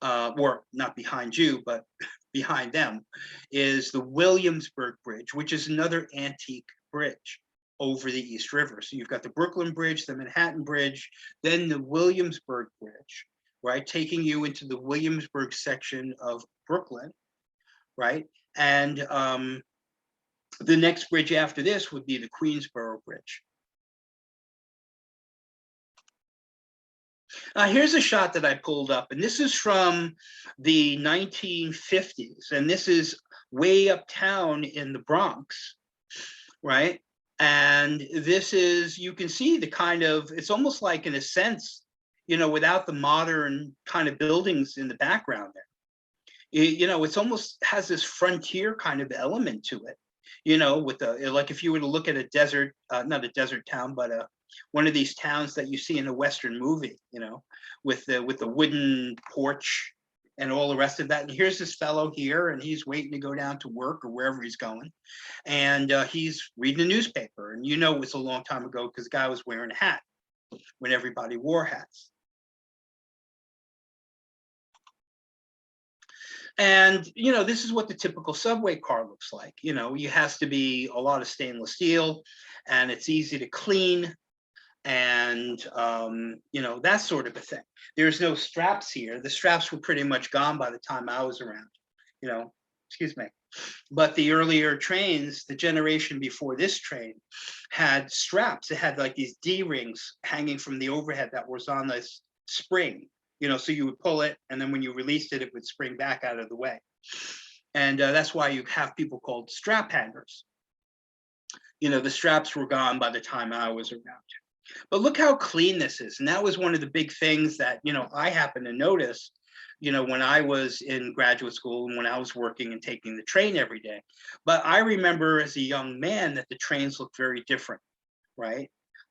S2: or not behind you, but behind them, is the Williamsburg Bridge, which is another antique bridge over the East River. So you've got the Brooklyn Bridge, the Manhattan Bridge, then the Williamsburg Bridge, right, taking you into the Williamsburg section of Brooklyn, right? And the next bridge after this would be the Queensboro Bridge. Here's a shot that I pulled up, and this is from the 1950s, and this is way uptown in the Bronx, right? And this is, you can see the kind of, it's almost like, in a sense, you know, without the modern kind of buildings in the background there. You know, it's almost has this frontier kind of element to it. You know, with like if you were to look at a desert, not a desert town, but one of these towns that you see in a Western movie, you know, with the wooden porch and all the rest of that. And here's this fellow here, and he's waiting to go down to work or wherever he's going. And he's reading a newspaper. And you know, it was a long time ago because the guy was wearing a hat when everybody wore hats. And, you know, this is what the typical subway car looks like. You know, it has to be a lot of stainless steel, and it's easy to clean, and, you know, that sort of a thing. There's no straps here. The straps were pretty much gone by the time I was around, you know, excuse me. But the earlier trains, the generation before this train, had straps. It had like these D-rings hanging from the overhead that was on this spring. You know, so you would pull it, and then when you released it, it would spring back out of the way. And that's why you have people called strap hangers. You know, the straps were gone by the time I was around. But look how clean this is. And that was one of the big things that, I happened to notice, when I was in graduate school and when I was working and taking the train every day. But I remember as a young man that the trains looked very different, right?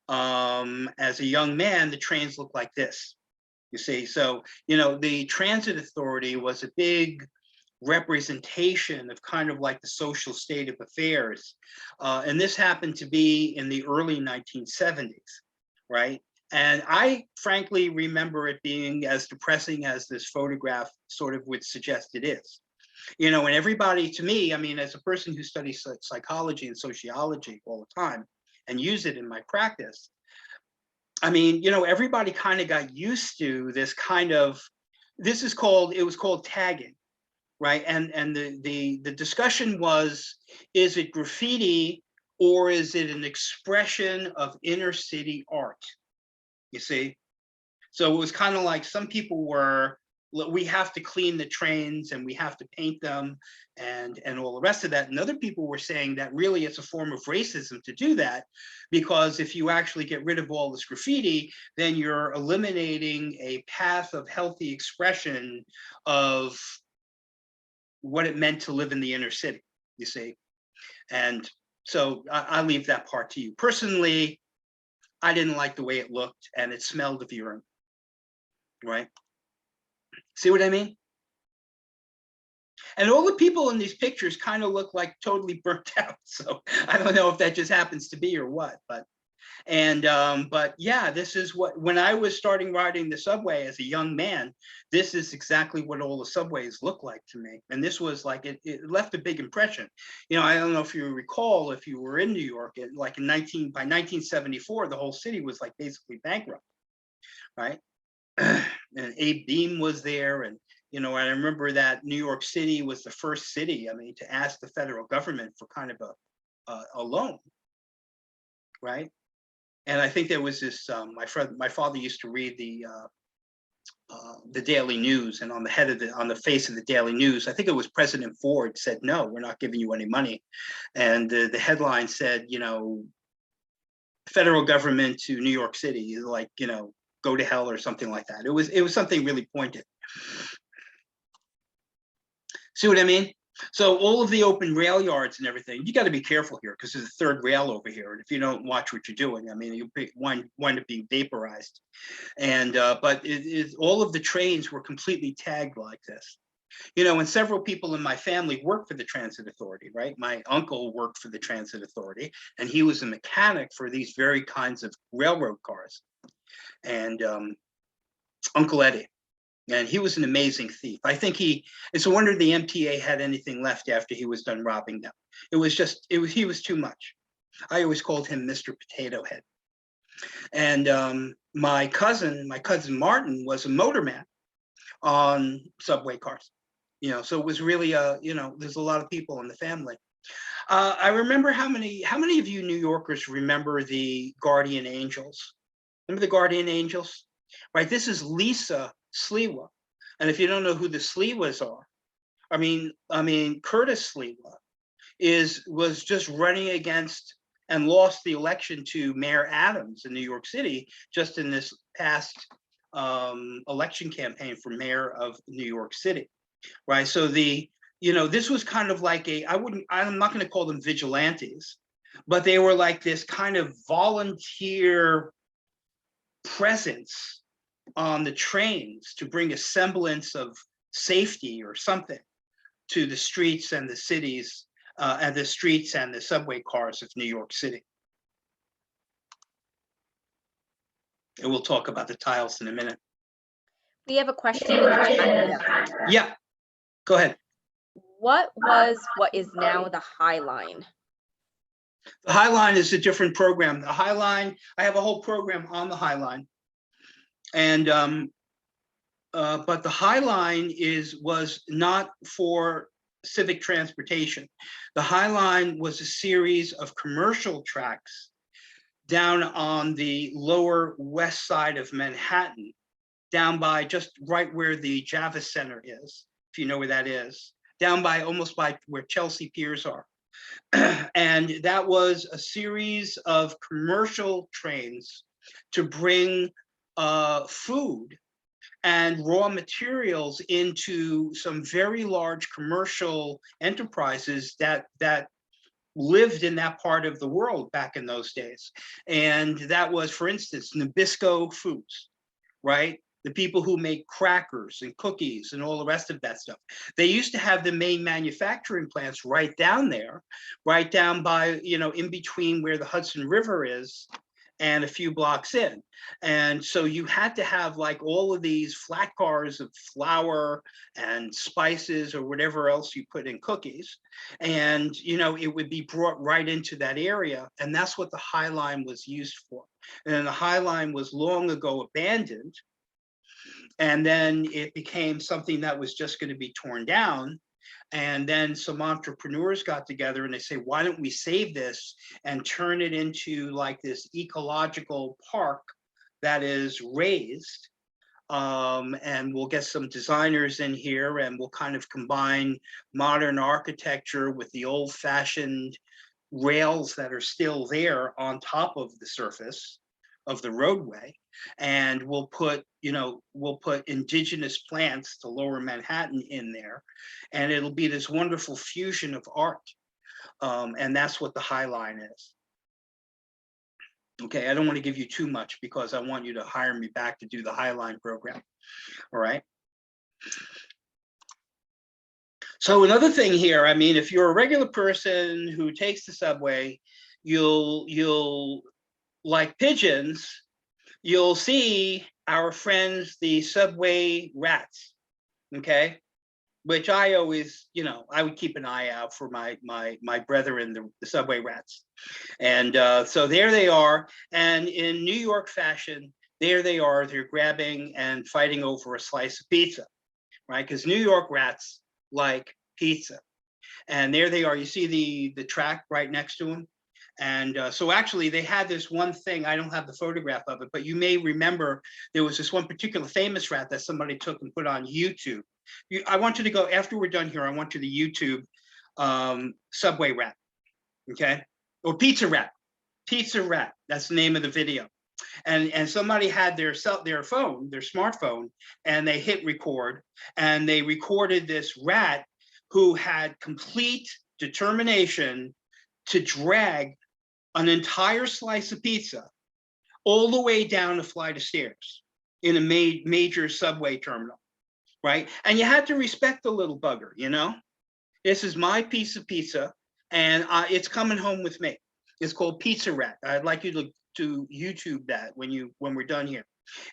S2: As a young man, the trains looked like this, you see. So, the transit authority was a big representation of kind of like the social state of affairs. And this happened to be in the early 1970s, right? And I frankly remember it being as depressing as this photograph sort of would suggest it is. And everybody, to me, I mean, as a person who studies psychology and sociology all the time and use it in my practice, I mean, everybody kind of got used to this kind of, it was called tagging, right? And the discussion was, is it graffiti or is it an expression of inner city art? You see? So it was kind of like some people were, we have to clean the trains and we have to paint them and all the rest of that. And other people were saying that really it's a form of racism to do that, because if you actually get rid of all this graffiti, then you're eliminating a path of healthy expression of what it meant to live in the inner city, you see? And so I leave that part to you. Personally, I didn't like the way it looked and it smelled of urine, right? See what I mean? And all the people in these pictures kind of look like totally burnt out. So I don't know if that just happens to be or what, but yeah, this is what, when I was starting riding the subway as a young man, this is exactly what all the subways look like to me. And this was like, it left a big impression. I don't know if you recall, if you were in New York, by 1974, the whole city was like basically bankrupt, right? And Abe Beam was there. And, I remember that New York City was the first city, I mean, to ask the federal government for kind of a loan, right? And I think there was this, my father used to read the Daily News, and on the face of the Daily News, I think it was President Ford said, "No, we're not giving you any money." And the headline said, federal government to New York City, like, go to hell or something like that. It was something really pointed. See what I mean? So all of the open rail yards and everything, you got to be careful here because there's a third rail over here. And if you don't watch what you're doing, I mean, you wind up being vaporized. And but all of the trains were completely tagged like this. And several people in my family worked for the Transit Authority, right? My uncle worked for the Transit Authority, and he was a mechanic for these very kinds of railroad cars. And Uncle Eddie. And he was an amazing thief. I think it's a wonder the MTA had anything left after he was done robbing them. He was too much. I always called him Mr. Potato Head. And my cousin Martin was a motorman on subway cars. So it was really, there's a lot of people in the family. I remember how many of you New Yorkers remember the Guardian Angels? Remember the Guardian Angels? Right, this is Lisa Sliwa. And if you don't know who the Sliwas are, I mean, Curtis Sliwa was just running against and lost the election to Mayor Adams in New York City just in this past election campaign for mayor of New York City, right? So this was kind of like I'm not going to call them vigilantes, but they were like this kind of volunteer presence on the trains to bring a semblance of safety or something to the streets and the cities and the streets and the subway cars of New York City. And we'll talk about the tiles in a minute.
S1: We have a question in the chat.
S2: Yeah, go ahead.
S1: What is now the High Line?
S2: The High Line is a different program. The High Line, I have a whole program on the High Line. And but the High Line was not for civic transportation. The High Line was a series of commercial tracks down on the lower west side of Manhattan, down by just right where the Javits Center is, if you know where that is, down by almost by where Chelsea Piers are. And that was a series of commercial trains to bring food and raw materials into some very large commercial enterprises that lived in that part of the world back in those days. And that was, for instance, Nabisco Foods, right? The people who make crackers and cookies and all the rest of that stuff. They used to have the main manufacturing plants right down there, right down by, you know, in between where the Hudson River is and a few blocks in. And so you had to have like all of these flat cars of flour and spices or whatever else you put in cookies. And, you know, it would be brought right into that area. And that's what the High Line was used for. And then the High Line was long ago abandoned. And then it became something that was just going to be torn down. And then some entrepreneurs got together and they say, why don't we save this and turn it into like this ecological park that is raised? And we'll get some designers in here and we'll kind of combine modern architecture with the old-fashioned rails that are still there on top of the surface of the roadway. And we'll put, you know, we'll put indigenous plants to Lower Manhattan in there, and it'll be this wonderful fusion of art. And that's what the High Line is. Okay, I don't want to give you too much because I want you to hire me back to do the High Line program. All right. So another thing here, I mean, if you're a regular person who takes the subway, you'll like pigeons, you'll see our friends, the subway rats, okay? Which I always, you know, I would keep an eye out for my brethren, the subway rats. And so there they are. And in New York fashion, there they are, they're grabbing and fighting over a slice of pizza, right? Because New York rats like pizza. And there they are, you see the track right next to them? And so actually they had this one thing, I don't have the photograph of it, but you may remember there was this one particular famous rat that somebody took and put on YouTube. I want you to go, after we're done here, I want you to YouTube subway rat, okay? Or pizza rat, that's the name of the video. And somebody had their phone, their smartphone, and they hit record, and they recorded this rat who had complete determination to drag an entire slice of pizza all the way down a flight of stairs in a major subway terminal, right? And you had to respect the little bugger, you know? This is my piece of pizza, and it's coming home with me. It's called Pizza Rat. I'd like you to YouTube that when we're done here.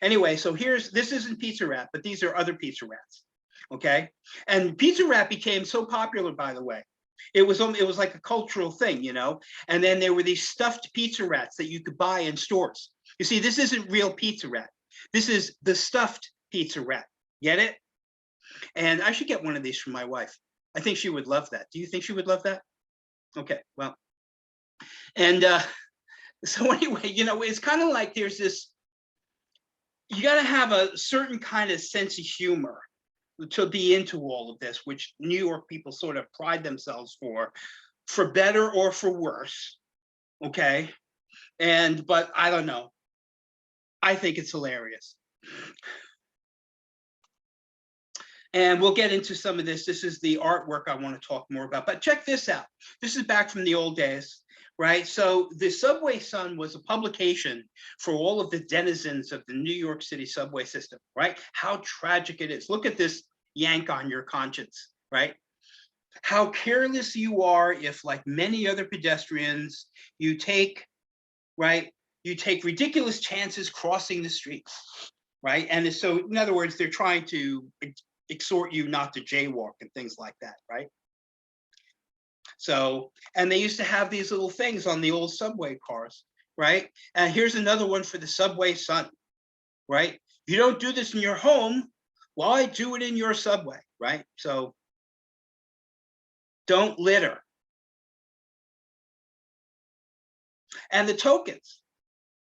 S2: Anyway, so this isn't Pizza Rat, but these are other pizza rats, okay? And Pizza Rat became so popular, by the way. It was like a cultural thing, you know? And then there were these stuffed pizza rats that you could buy in stores. You see, this isn't real Pizza Rat. This is the stuffed Pizza Rat. Get it? And I should get one of these from my wife. I think she would love that. Do you think she would love that? Okay, well. And so anyway, you know, it's kind of like there's this, you got to have a certain kind of sense of humor to be into all of this, which New York people sort of pride themselves for better or for worse, okay? But I don't know. I think it's hilarious. And we'll get into some of this. This is the artwork I want to talk more about, but check this out. This is back from the old days, right? So the Subway Sun was a publication for all of the denizens of the New York City subway system, right? How tragic it is. Look at this yank on your conscience, right? How careless you are if, like many other pedestrians, you take ridiculous chances crossing the streets, right? And so, in other words, they're trying to exhort you not to jaywalk and things like that, right? So, and they used to have these little things on the old subway cars, right? And here's another one for the Subway Sun, right? You don't do this in your home, why do it in your subway, right? So don't litter. And the tokens,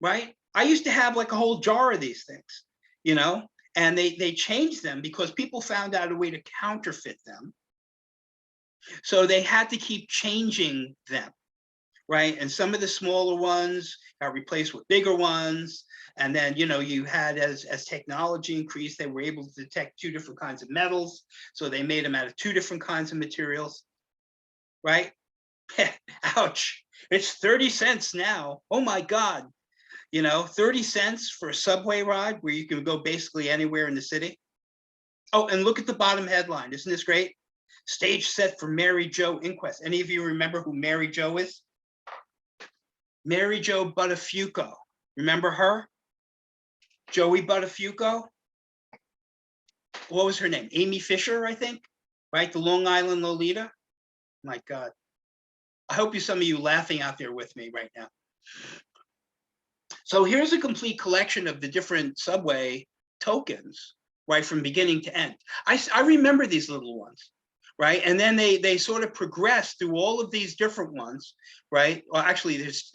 S2: right? I used to have like a whole jar of these things, you know, and they changed them because people found out a way to counterfeit them. So they had to keep changing them, right? And some of the smaller ones got replaced with bigger ones. And then, you know, you had, as technology increased, they were able to detect 2 different kinds of metals. So they made them out of 2 different kinds of materials, right? Ouch. It's 30 cents now. Oh my God. You know, 30 cents for a subway ride where you can go basically anywhere in the city. Oh, and look at the bottom headline. Isn't this great? Stage set for Mary Jo inquest. Any of you remember who Mary Jo is? Mary Jo Buttafuoco. Remember her? Joey Buttafuoco? What was her name? Amy Fisher, I think, right? The Long Island Lolita. My God. I hope some of you laughing out there with me right now. So here's a complete collection of the different subway tokens, right, from beginning to end. I remember these little ones, right? And then they sort of progress through all of these different ones, right? Well, actually, there's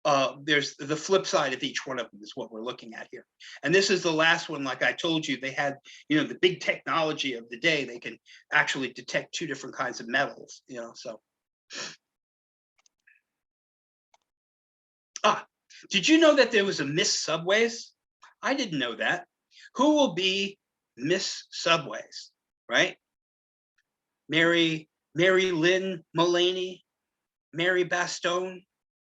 S2: the flip side of each one of them is what we're looking at here. And this is the last one. Like I told you, they had, you know, the big technology of the day. They can actually detect 2 different kinds of metals, you know, so. Did you know that there was a Miss Subways? I didn't know that. Who will be Miss Subways, right? Mary Lynn Mullaney, Mary Bastone,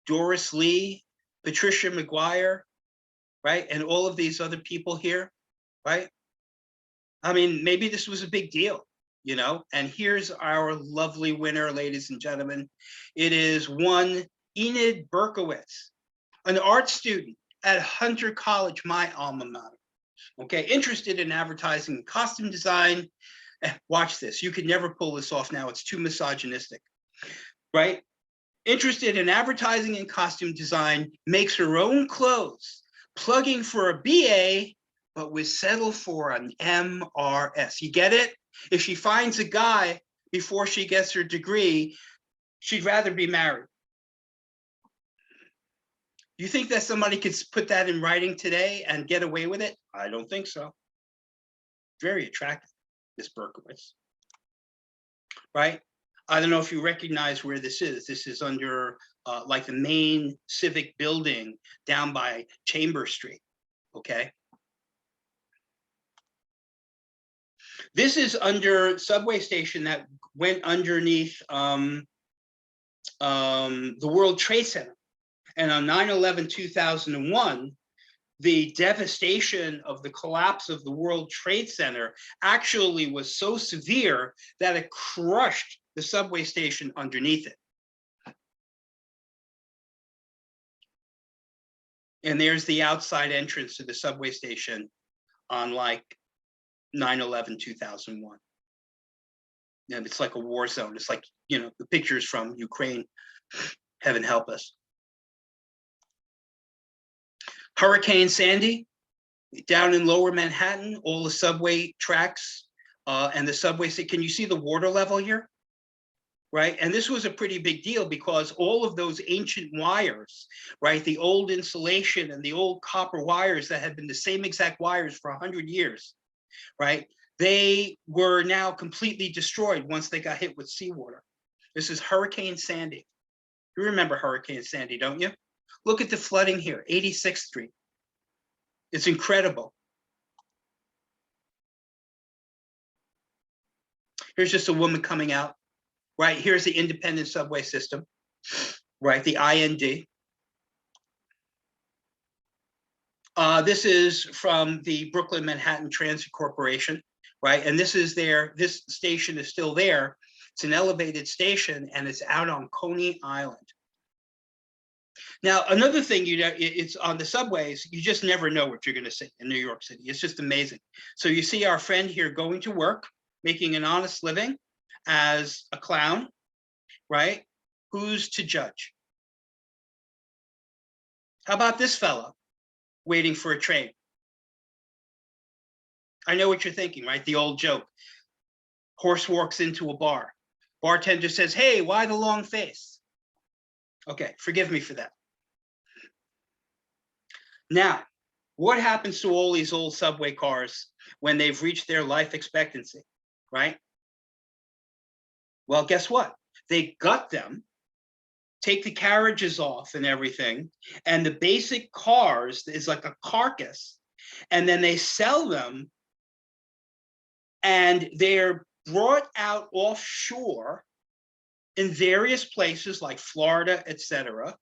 S2: Doris Lee, Patricia McGuire, right? And all of these other people here, right? I mean, maybe this was a big deal, you know? And here's our lovely winner, ladies and gentlemen. It is one Enid Berkowitz, an art student at Hunter College, my alma mater. Okay, interested in advertising and costume design. Watch this. You could never pull this off now. It's too misogynistic, right? Interested in advertising and costume design, makes her own clothes, plugging for a BA, but would settle for an MRS. You get it? If she finds a guy before she gets her degree, she'd rather be married. You think that somebody could put that in writing today and get away with it? I don't think so. Very attractive, Miss Berkowitz, right? I don't know if you recognize where this is. This is under like the main civic building down by Chambers Street, okay? This is under subway station that went underneath the World Trade Center. And on 9/11/2001, the devastation of the collapse of the World Trade Center actually was so severe that it crushed the subway station underneath it. And there's the outside entrance to the subway station on like 9/11/2001. And it's like a war zone. It's like, you know, the pictures from Ukraine, heaven help us. Hurricane Sandy, down in lower Manhattan, all the subway tracks and the subway, can you see the water level here? Right, and this was a pretty big deal because all of those ancient wires, right, the old insulation and the old copper wires that had been the same exact wires for 100 years, right, they were now completely destroyed once they got hit with seawater. This is Hurricane Sandy. You remember Hurricane Sandy, don't you? Look at the flooding here, 86th Street. It's incredible. Here's just a woman coming out, right? Here's the independent subway system, right? The IND. This is from the Brooklyn Manhattan Transit Corporation, right? And this is this station is still there. It's an elevated station and it's out on Coney Island. Now, another thing, you know, it's on the subways, you just never know what you're going to see in New York City. It's just amazing. So you see our friend here going to work, making an honest living as a clown, right? Who's to judge? How about this fella waiting for a train? I know what you're thinking, right? The old joke. Horse walks into a bar. Bartender says, "Hey, why the long face?" Okay, forgive me for that. Now, what happens to all these old subway cars when they've reached their life expectancy, right? Well, guess what? They gut them take the carriages off and everything, and the basic cars is like a carcass, and then they sell them, and they're brought out offshore in various places like Florida, etc.,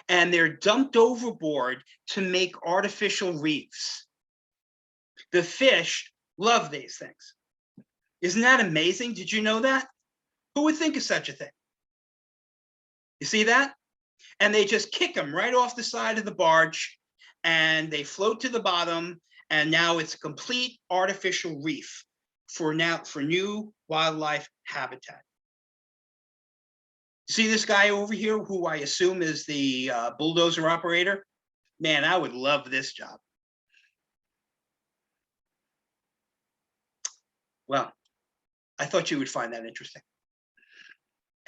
S2: and they're dumped overboard to make artificial reefs. The fish love these things. Isn't that amazing? Did you know that? Who would think of such a thing? You see that? And they just kick them right off the side of the barge, and they float to the bottom, and now it's a complete artificial reef for new wildlife habitat. See this guy over here, who I assume is the bulldozer operator? Man, I would love this job. Well, I thought you would find that interesting.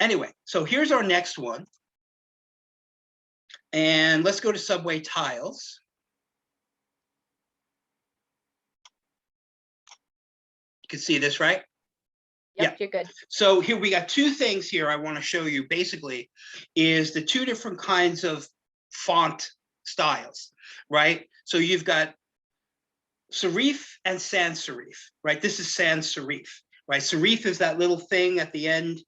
S2: Anyway, so here's our next one. And let's go to subway tiles. You can see this, right?
S1: Yep,
S2: Yeah.
S1: you're good.
S2: So here we got two things here I want to show you basically is the two different kinds of font styles, right? So you've got serif and sans serif, right? This is sans serif, right? Serif is that little thing at the end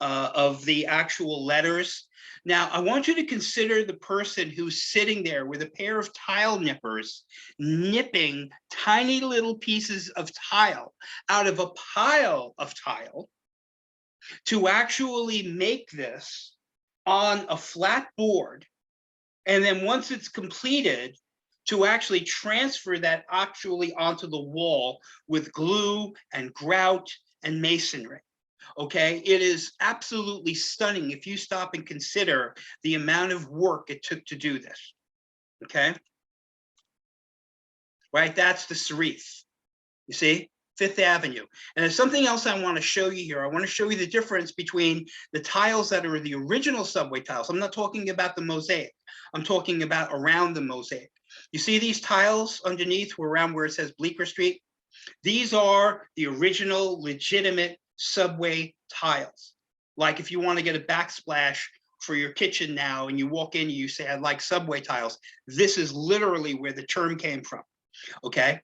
S2: of the actual letters. Now, I want you to consider the person who's sitting there with a pair of tile nippers, nipping tiny little pieces of tile out of a pile of tile to actually make this on a flat board. And then once it's completed, to actually transfer that actually onto the wall with glue and grout and masonry. Okay, it is absolutely stunning if you stop and consider the amount of work it took to do this. Okay, right, that's the serif. You see, Fifth Avenue. And there's something else I want to show you here. I want to show you the difference between the tiles that are the original subway tiles. I'm not talking about the mosaic. I'm talking about around the mosaic. You see these tiles underneath around where it says Bleecker Street? These are the original legitimate subway tiles. Like if you want to get a backsplash for your kitchen now and you walk in and you say, I like subway tiles, this is literally where the term came from. Okay.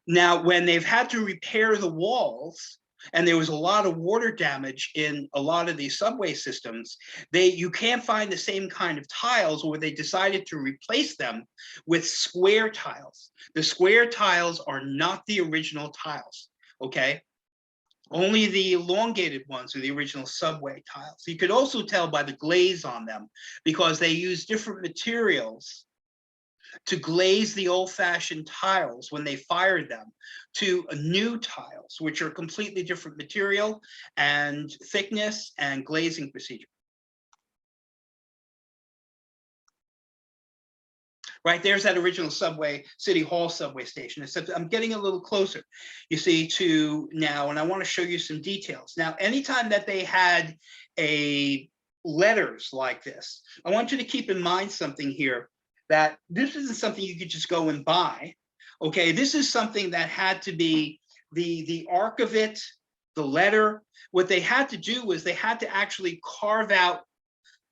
S2: Now, when they've had to repair the walls, and there was a lot of water damage in a lot of these subway systems, you can't find the same kind of tiles, or they decided to replace them with square tiles. The square tiles are not the original tiles, okay? Only the elongated ones are the original subway tiles. You could also tell by the glaze on them because they use different materials to glaze the old-fashioned tiles when they fired them to new tiles, which are completely different material and thickness and glazing procedure. Right, there's that original subway, City Hall subway station. Except I'm getting a little closer, you see, to now, and I want to show you some details. Now, anytime that they had letters like this, I want you to keep in mind something here, that this isn't something you could just go and buy. Okay, this is something that had to be the arc of it, the letter. What they had to do was they had to actually carve out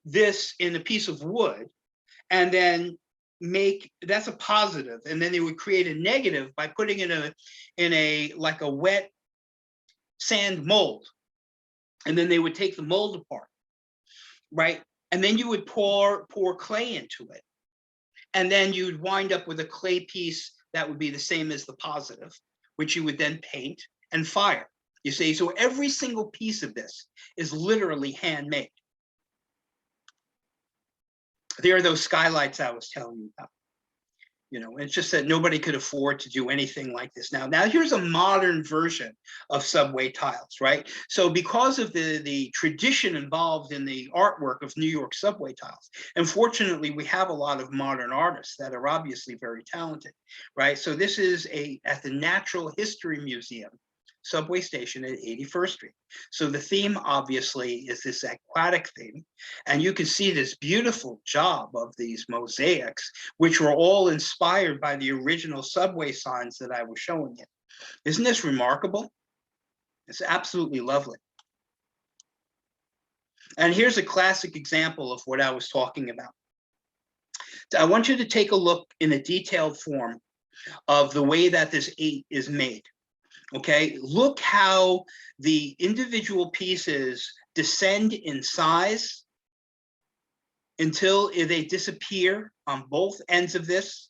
S2: this in a piece of wood, and then that's a positive, and then they would create a negative by putting it in a like a wet sand mold, and then they would take the mold apart, right? And then you would pour clay into it, and then you'd wind up with a clay piece that would be the same as the positive, which you would then paint and fire. You see, so every single piece of this is literally handmade. There are those skylights I was telling you about. You know, it's just that nobody could afford to do anything like this. Now here's a modern version of subway tiles, right? So because of the tradition involved in the artwork of New York subway tiles, unfortunately, we have a lot of modern artists that are obviously very talented, right? So this is at the Natural History Museum subway station at 81st Street. So the theme obviously is this aquatic theme, and you can see this beautiful job of these mosaics, which were all inspired by the original subway signs that I was showing you. Isn't this remarkable? It's absolutely lovely. And here's a classic example of what I was talking about. I want you to take a look in a detailed form of the way that this 8 is made. Okay, look how the individual pieces descend in size until they disappear on both ends of this,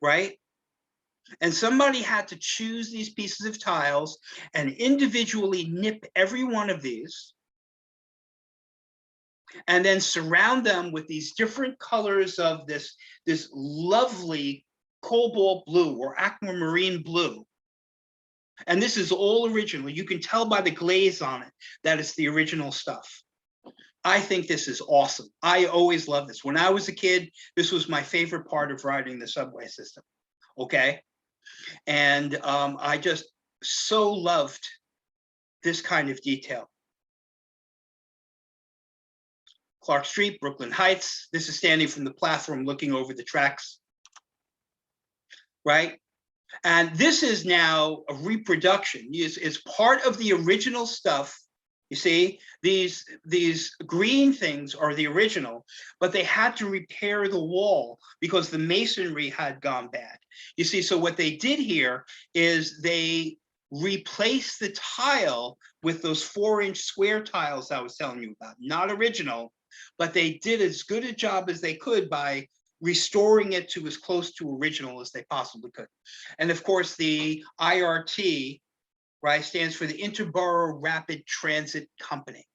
S2: right? And somebody had to choose these pieces of tiles and individually nip every one of these, and then surround them with these different colors of this lovely cobalt blue or aquamarine blue. And this is all original. You can tell by the glaze on it that it's the original stuff. I think this is awesome. I always loved this. When I was a kid, this was my favorite part of riding the subway system. Okay. And I just so loved this kind of detail. Clark Street, Brooklyn Heights. This is standing from the platform looking over the tracks, right? And this is now a reproduction. It's part of the original stuff. You see, these green things are the original, but they had to repair the wall because the masonry had gone bad. You see, so what they did here is they replaced the tile with those 4-inch square tiles I was telling you about. Not original, but they did as good a job as they could by restoring it to as close to original as they possibly could. And of course, the IRT, right, stands for the Interborough Rapid Transit Company.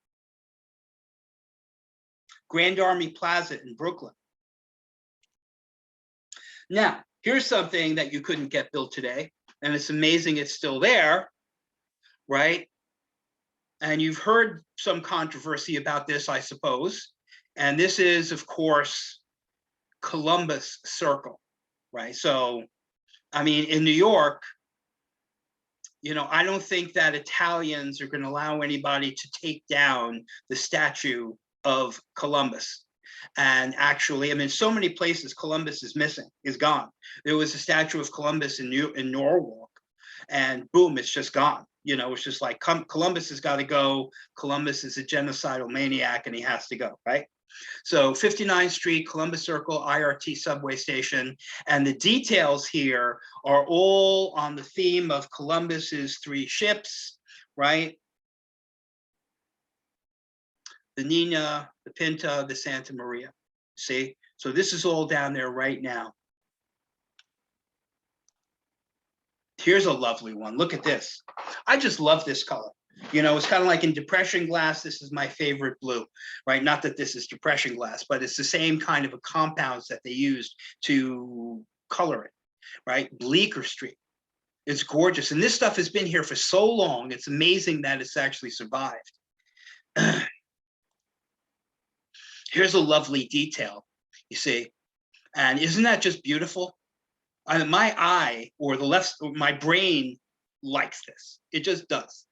S2: Grand Army Plaza in Brooklyn. Now, here's something that you couldn't get built today, and it's amazing it's still there, right? And you've heard some controversy about this, I suppose. And this is, of course, Columbus Circle, right? So, I mean, in New York, you know, I don't think that Italians are going to allow anybody to take down the statue of Columbus. And actually, I mean, so many places Columbus is missing, is gone. There was a statue of Columbus in Norwalk, and boom, it's just gone. You know, it's just like Columbus has got to go. Columbus is a genocidal maniac, and he has to go, right? So 59th Street, Columbus Circle, IRT subway station. And the details here are all on the theme of Columbus's 3 ships, right? The Nina, the Pinta, the Santa Maria. See? So this is all down there right now. Here's a lovely one. Look at this. I just love this color. You know, it's kind of like in depression glass. This is my favorite blue, right? Not that this is depression glass, but it's the same kind of a compounds that they used to color it, right? Bleecker Street. It's gorgeous. And this stuff has been here for so long. It's amazing that it's actually survived. Here's a lovely detail, you see. And isn't that just beautiful? My eye or my brain likes this. It just does.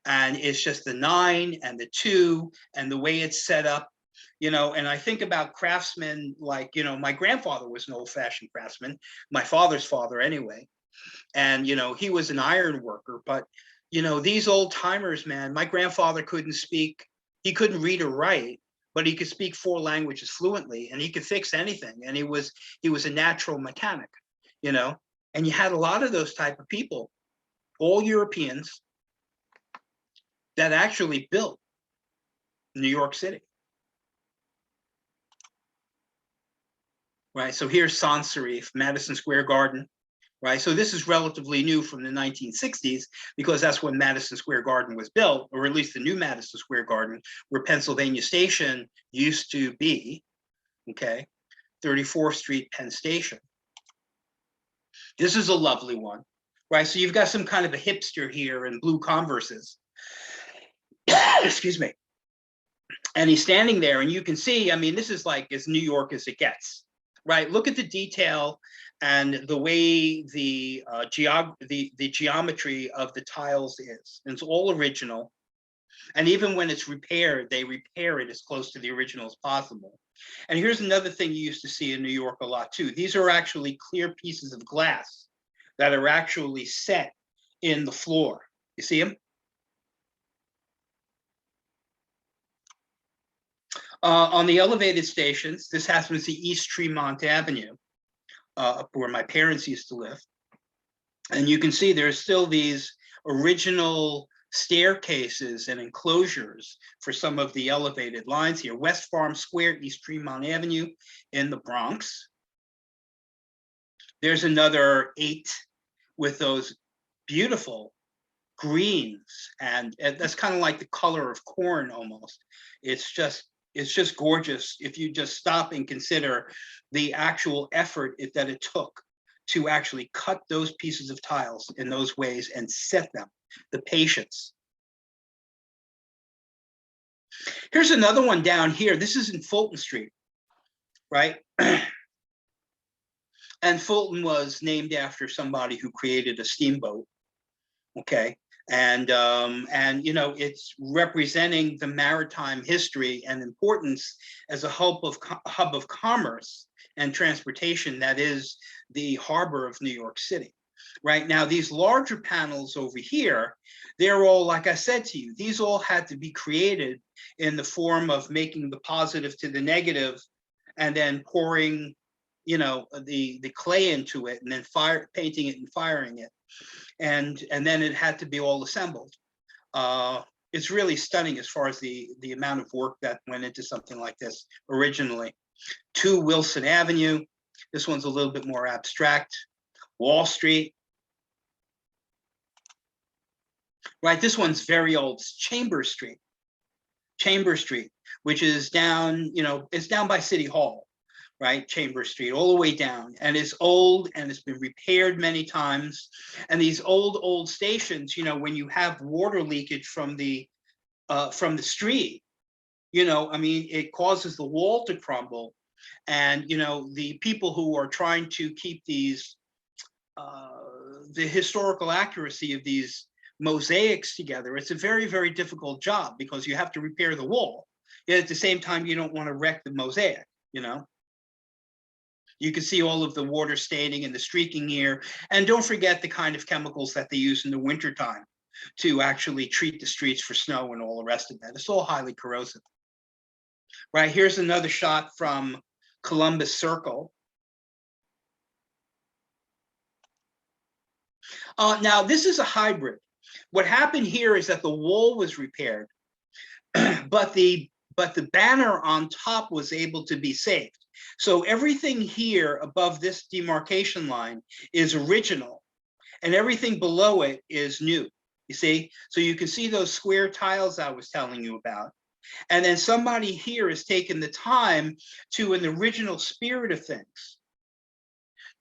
S2: And it's just the 9 and the 2 and the way it's set up, you know. And I think about craftsmen like, you know, my grandfather was an old-fashioned craftsman, my father's father anyway. And, you know, he was an iron worker. But, you know, these old timers, man, my grandfather couldn't speak. He couldn't read or write, but he could speak 4 languages fluently, and he could fix anything. And he was a natural mechanic, you know. And you had a lot of those type of people, all Europeans, that actually built New York City. Right, so here's Sans Serif, Madison Square Garden, right? So this is relatively new from the 1960s because that's when Madison Square Garden was built, or at least the new Madison Square Garden, where Pennsylvania Station used to be, okay? 34th Street, Penn Station. This is a lovely one, right? So you've got some kind of a hipster here in blue Converses. Excuse me. And he's standing there, and you can see, I mean, this is like as New York as it gets, right? Look at the detail and the way the geometry of the tiles is. And it's all original. And even when it's repaired, they repair it as close to the original as possible. And here's another thing you used to see in New York a lot too. These are actually clear pieces of glass that are actually set in the floor. You see them? On the elevated stations, this happens to East Tremont Avenue, up where my parents used to live. And you can see there's still these original staircases and enclosures for some of the elevated lines here. West Farm Square, East Tremont Avenue in the Bronx. There's another 8 with those beautiful greens, and that's kind of like the color of corn almost. It's just gorgeous if you just stop and consider the actual effort that it took to actually cut those pieces of tiles in those ways and set them, the patience. Here's another one down here. This is in Fulton Street, right? And Fulton was named after somebody who created a steamboat, okay? And you know, it's representing the maritime history and importance as a hub of commerce and transportation that is the harbor of New York City. Right now, these larger panels over here, they're all, like I said to you, these all had to be created in the form of making the positive to the negative and then pouring, you know, the clay into it and then painting it and firing it. And then it had to be all assembled. It's really stunning as far as the amount of work that went into something like this originally. 2 Wilson Avenue. This one's a little bit more abstract. Wall Street. Right, this one's very old. It's Chambers Street. Chambers Street, which is down, you know, it's down by City Hall, right? Chambers Street, all the way down. And it's old and it's been repaired many times. And these old stations, you know, when you have water leakage from the street, you know, I mean, it causes the wall to crumble. And, you know, the people who are trying to keep these, the historical accuracy of these mosaics together, it's a very, very difficult job because you have to repair the wall. Yet at the same time, you don't want to wreck the mosaic, you know? You can see all of the water staining and the streaking here. And don't forget the kind of chemicals that they use in the wintertime to actually treat the streets for snow and all the rest of that. It's all highly corrosive. Right, here's another shot from Columbus Circle. Now, this is a hybrid. What happened here is that the wall was repaired, but the banner on top was able to be saved. So everything here above this demarcation line is original, and everything below it is new. You see? So you can see those square tiles I was telling you about. And then somebody here has taken the time to, in the original spirit of things,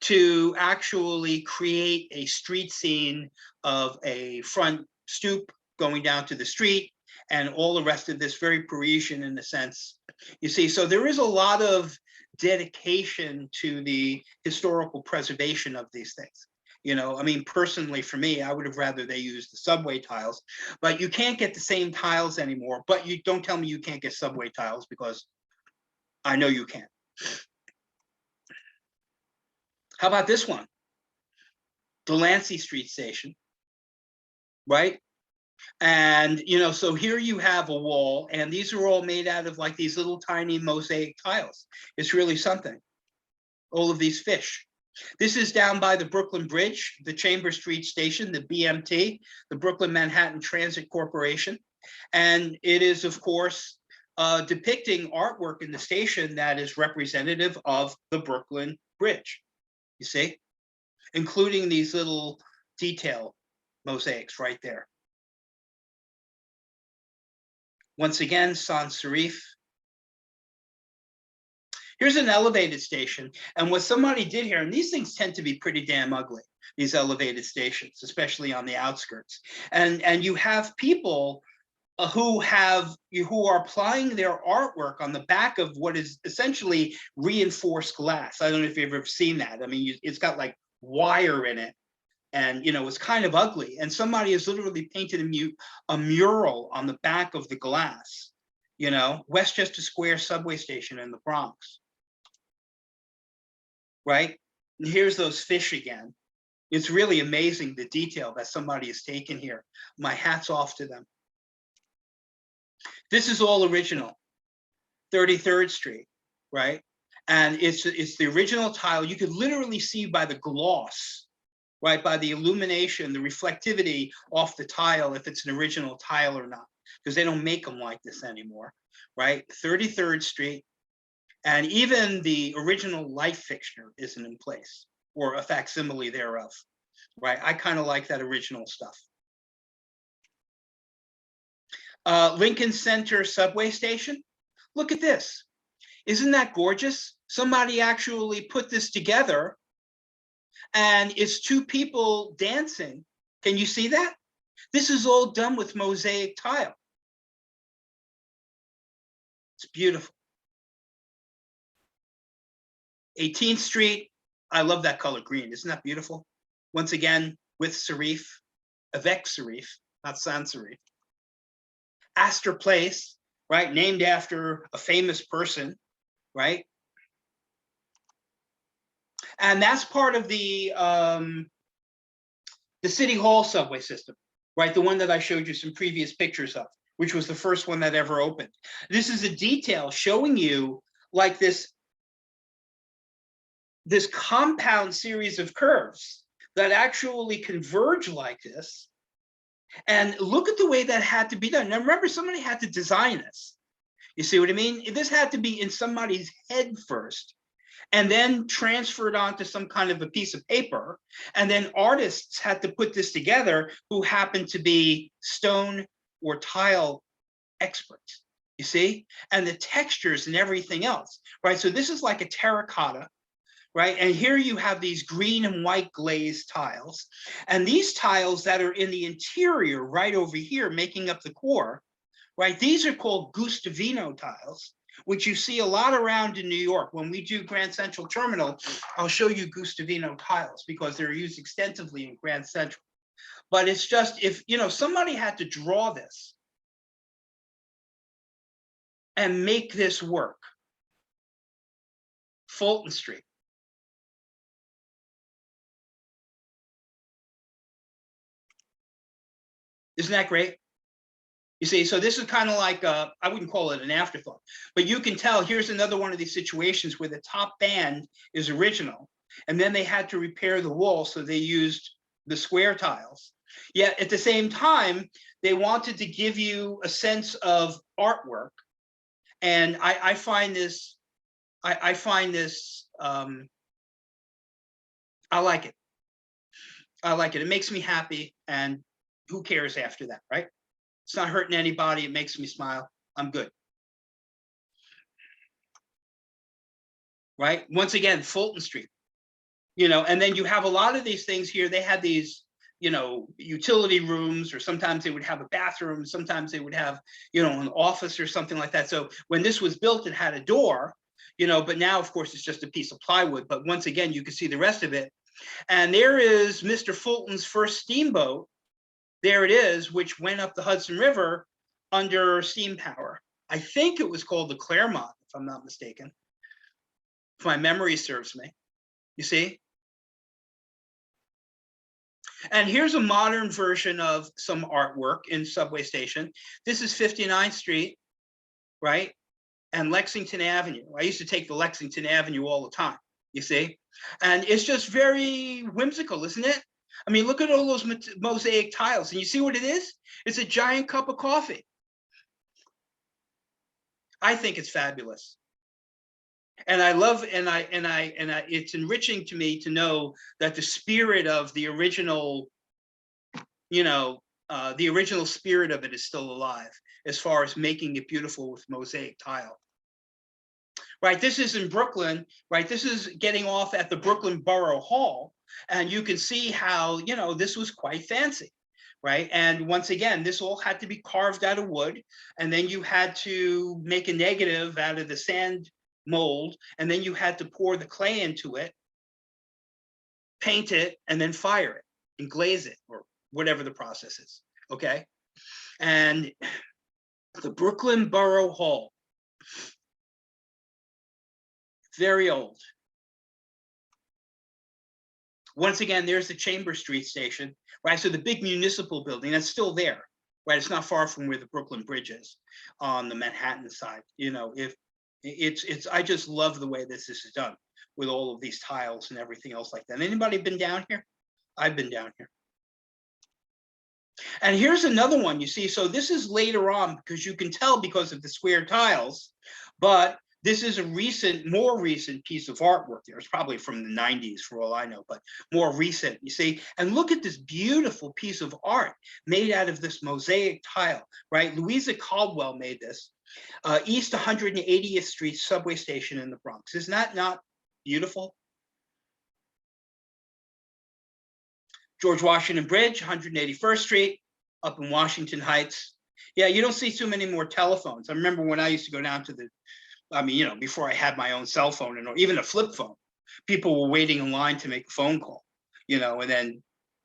S2: to actually create a street scene of a front stoop going down to the street and all the rest of this, very Parisian in a sense. You see, so there is a lot of dedication to the historical preservation of these things. You know, I mean, personally, for me, I would have rather they used the subway tiles, but you can't get the same tiles anymore. But you don't tell me you can't get subway tiles, because I know you can. How about this one? Delancey Street Station, right? And, you know, so here you have a wall, and these are all made out of like these little tiny mosaic tiles. It's really something. All of these fish. This is down by the Brooklyn Bridge, the Chambers Street Station, the BMT, the Brooklyn Manhattan Transit Corporation. And it is, of course, depicting artwork in the station that is representative of the Brooklyn Bridge, you see, including these little detail mosaics right there. Once again, Sans Serif. Here's an elevated station. And what somebody did here, and these things tend to be pretty damn ugly, these elevated stations, especially on the outskirts. And you have people who are applying their artwork on the back of what is essentially reinforced glass. I don't know if you've ever seen that. I mean, it's got like wire in it. And, you know, it's kind of ugly. And somebody has literally painted a mural on the back of the glass, you know, Westchester Square subway station in the Bronx. Right? And here's those fish again. It's really amazing the detail that somebody has taken here. My hat's off to them. This is all original. 33rd Street, right? And it's the original tile. You could literally see by the gloss, right, by the illumination, the reflectivity off the tile, if it's an original tile or not, because they don't make them like this anymore, right? 33rd Street, and even the original light fixture isn't in place, or a facsimile thereof, right? I kind of like that original stuff. Lincoln Center subway station. Look at this. Isn't that gorgeous? Somebody actually put this together, and it's two people dancing. Can you see that? This is all done with mosaic tile. It's beautiful. 18th Street. I love that color green. Isn't that beautiful? Once again, with serif, avec serif, not sans serif. Astor Place, right? Named after a famous person, right? And that's part of the City Hall subway system, right? The one that I showed you some previous pictures of, which was the first one that ever opened. This is a detail showing you like this compound series of curves that actually converge like this. And look at the way that had to be done. Now remember, somebody had to design this. You see what I mean? This had to be in somebody's head first, and then transferred onto some kind of a piece of paper. And then artists had to put this together who happened to be stone or tile experts, you see? And the textures and everything else, right? So this is like a terracotta, right? And here you have these green and white glazed tiles. And these tiles that are in the interior right over here, making up the core, right? These are called Gustavino tiles, which you see a lot around in New York. When we do Grand Central Terminal, I'll show you Gustavino tiles because they're used extensively in Grand Central. But it's just, if, you know, somebody had to draw this and make this work. Fulton Street. Isn't that great? You see, so this is kind of like, I wouldn't call it an afterthought, but you can tell here's another one of these situations where the top band is original, and then they had to repair the wall, so they used the square tiles. Yet at the same time, they wanted to give you a sense of artwork. And I find this, I like it. I like it. It makes me happy, and who cares after that, right? It's not hurting anybody. It makes me smile. I'm good. Right? Once again, Fulton Street, you know, and then you have a lot of these things here. They had these, you know, utility rooms, or sometimes they would have a bathroom. Sometimes they would have, you know, an office or something like that. So when this was built, it had a door, you know, but now, of course, it's just a piece of plywood. But once again, you can see the rest of it. And there is Mr. Fulton's first steamboat. There it is, which went up the Hudson River under steam power. I think it was called the Claremont, if I'm not mistaken, if my memory serves me. You see? And here's a modern version of some artwork in Subway Station. This is 59th Street, right? And Lexington Avenue. I used to take the Lexington Avenue all the time, you see? And it's just very whimsical, isn't it? I mean, look at all those mosaic tiles, and you see what it is? It's a giant cup of coffee. I think it's fabulous. And I love, it's enriching to me to know that the spirit of the original, you know, the original spirit of it is still alive, as far as making it beautiful with mosaic tile. Right, this is in Brooklyn, right? This is getting off at the Brooklyn Borough Hall. And you can see how, you know, this was quite fancy, right? And once again, this all had to be carved out of wood. And then you had to make a negative out of the sand mold. And then you had to pour the clay into it, paint it, and then fire it and glaze it, or whatever the process is, okay? And the Brooklyn Borough Hall, very old. Once again, there's the Chambers Street station, right? So the big municipal building, that's still there, right? It's not far from where the Brooklyn Bridge is on the Manhattan side. You know, if I just love the way this is done with all of these tiles and everything else like that. Anybody been down here? I've been down here. And here's another one, you see, so this is later on because you can tell because of the square tiles, but this is a more recent piece of artwork there. It's probably from the 90s for all I know, but more recent, you see. And look at this beautiful piece of art made out of this mosaic tile, right? Louisa Caldwell made this. East 180th Street subway station in the Bronx. Isn't that not beautiful? George Washington Bridge, 181st Street, up in Washington Heights. Yeah, you don't see too many more telephones. I remember when I used to go down to the, I mean, you know, before I had my own cell phone and or even a flip phone, people were waiting in line to make a phone call, you know, and then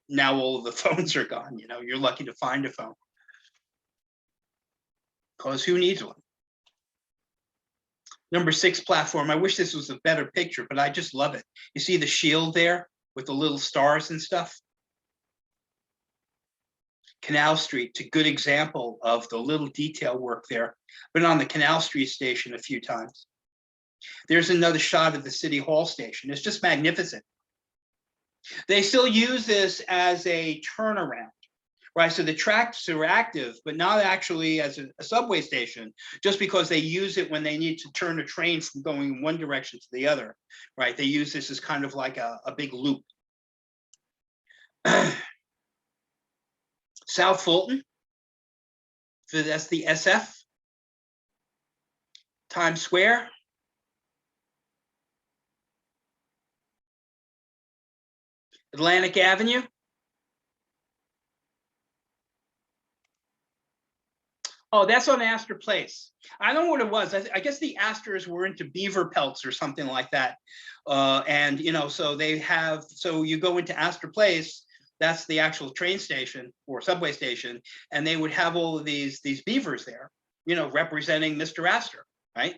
S2: now all of the phones are gone, you know, you're lucky to find a phone. Because who needs one? Number 6 platform. I wish this was a better picture, but I just love it. You see the shield there with the little stars and stuff? Canal Street, a good example of the little detail work there. Been on the Canal Street station a few times. There's another shot of the City Hall station. It's just magnificent. They still use this as a turnaround, right? So the tracks are active, but not actually as a subway station, just because they use it when they need to turn a train from going in one direction to the other, right? They use this as kind of like a big loop. South Fulton, so that's the SF. Times Square. Atlantic Avenue. Oh, that's on Astor Place. I don't know what it was. I guess the Astors were into beaver pelts or something like that. And, you know, so they have, so you go into Astor Place, that's the actual train station or subway station, and they would have all of these beavers there, you know, representing Mr. Astor, right?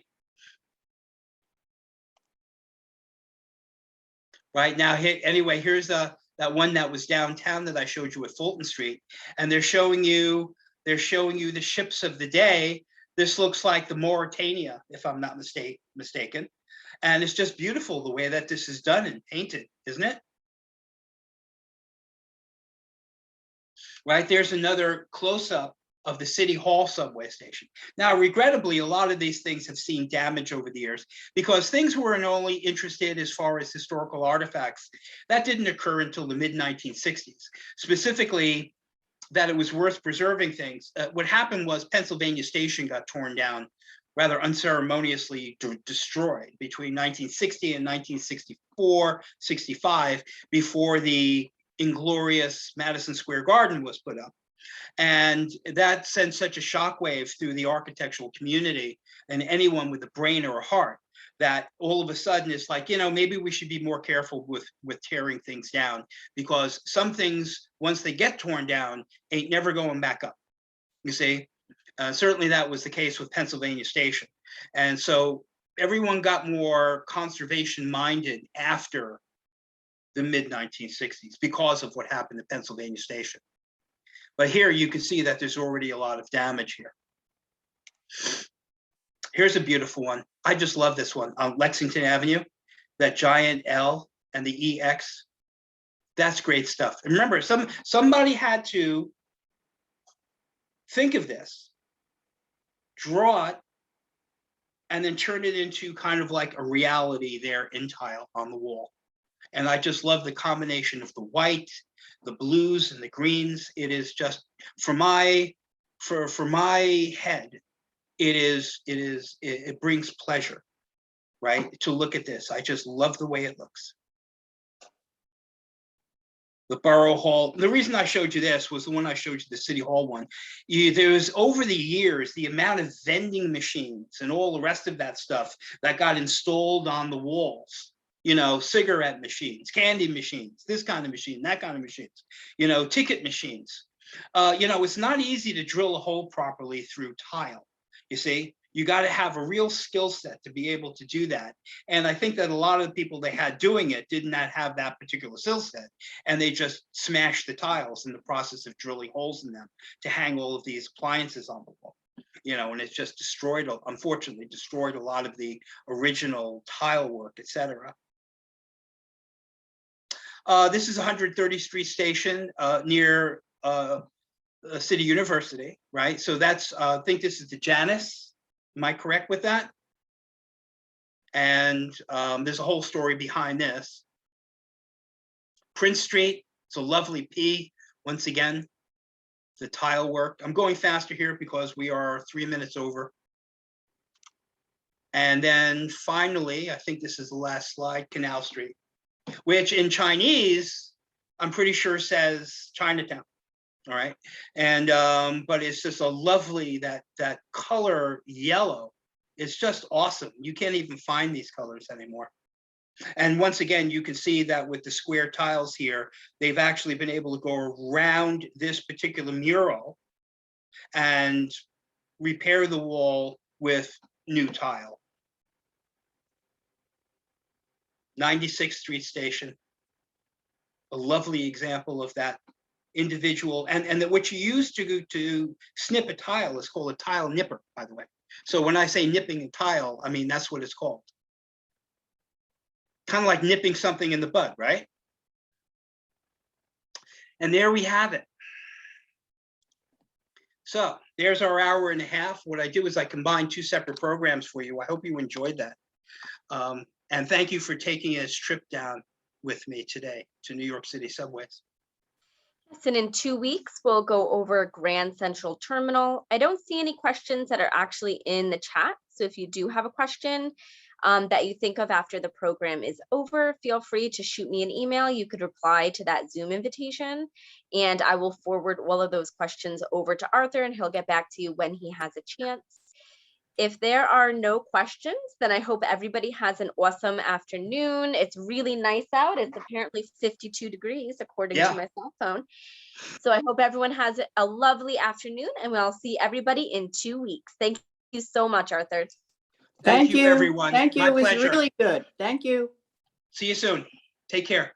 S2: Right now, anyway, here's that one that was downtown that I showed you at Fulton Street, and they're showing you the ships of the day. This looks like the Mauritania, if I'm not mistaken, and it's just beautiful the way that this is done and painted, isn't it? Right, there's another close-up of the City Hall subway station. Now, regrettably, a lot of these things have seen damage over the years because things weren't only interested as far as historical artifacts. That didn't occur until the mid-1960s, specifically that it was worth preserving things. What happened was Pennsylvania Station got torn down, rather unceremoniously destroyed between 1960 and 1964, 65, before the inglorious Madison Square Garden was put up. And that sent such a shockwave through the architectural community and anyone with a brain or a heart that all of a sudden it's like, you know, maybe we should be more careful with tearing things down, because some things, once they get torn down, ain't never going back up, you see. Certainly that was the case with Pennsylvania Station. And so everyone got more conservation minded after the mid-1960s because of what happened at Pennsylvania Station. But here you can see that there's already a lot of damage here. Here's a beautiful one. I just love this one on Lexington Avenue, that giant L and the EX. That's great stuff. And remember, somebody had to think of this, draw it, and then turn it into kind of like a reality there in tile on the wall. And I just love the combination of the white, the blues, and the greens. It is just, for my head, it brings pleasure, right? To look at this. I just love the way it looks. The Borough Hall. The reason I showed you this was the one I showed you, the City Hall one. There was, over the years, the amount of vending machines and all the rest of that stuff that got installed on the walls. You know, cigarette machines, candy machines, this kind of machine, that kind of machines, you know, ticket machines. You know, it's not easy to drill a hole properly through tile. You see, you got to have a real skill set to be able to do that. And I think that a lot of the people they had doing it did not have that particular skill set, and they just smashed the tiles in the process of drilling holes in them to hang all of these appliances on the wall. you know, and it's just destroyed, unfortunately, destroyed a lot of the original tile work, etc. This is 130th Street Station near City University, right? So that's, I think this is the Janus. Am I correct with that? And there's a whole story behind this. Prince Street, it's a lovely P, once again, the tile work. I'm going faster here because we are 3 minutes over. And then finally, I think this is the last slide, Canal Street, which in Chinese, I'm pretty sure says Chinatown. All right. And but it's just a lovely, that color yellow. It's just awesome. You can't even find these colors anymore. And once again, you can see that with the square tiles here, they've actually been able to go around this particular mural and repair the wall with new tile. 96th Street Station, a lovely example of that individual, and that what you use to snip a tile is called a tile nipper, by the way. So when I say nipping a tile, I mean that's what it's called. Kind of like nipping something in the bud, right? And there we have it. So there's our hour and a half. What I did was I combined 2 separate programs for you. I hope you enjoyed that. And thank you for taking this trip down with me today to New York City subways.
S1: Yes, and in 2 weeks, we'll go over Grand Central Terminal. I don't see any questions that are actually in the chat. So if you do have a question that you think of after the program is over, feel free to shoot me an email. You could reply to that Zoom invitation, and I will forward all of those questions over to Arthur, and he'll get back to you when he has a chance. If there are no questions, then I hope everybody has an awesome afternoon. It's really nice out. It's apparently 52 degrees according to my cell phone. So I hope everyone has a lovely afternoon, and we'll see everybody in 2 weeks. Thank you so much, Arthur.
S4: Thank you,
S2: everyone.
S4: Thank you.
S2: My
S4: It was
S2: pleasure.
S4: really good. Thank you.
S2: See you soon. Take care.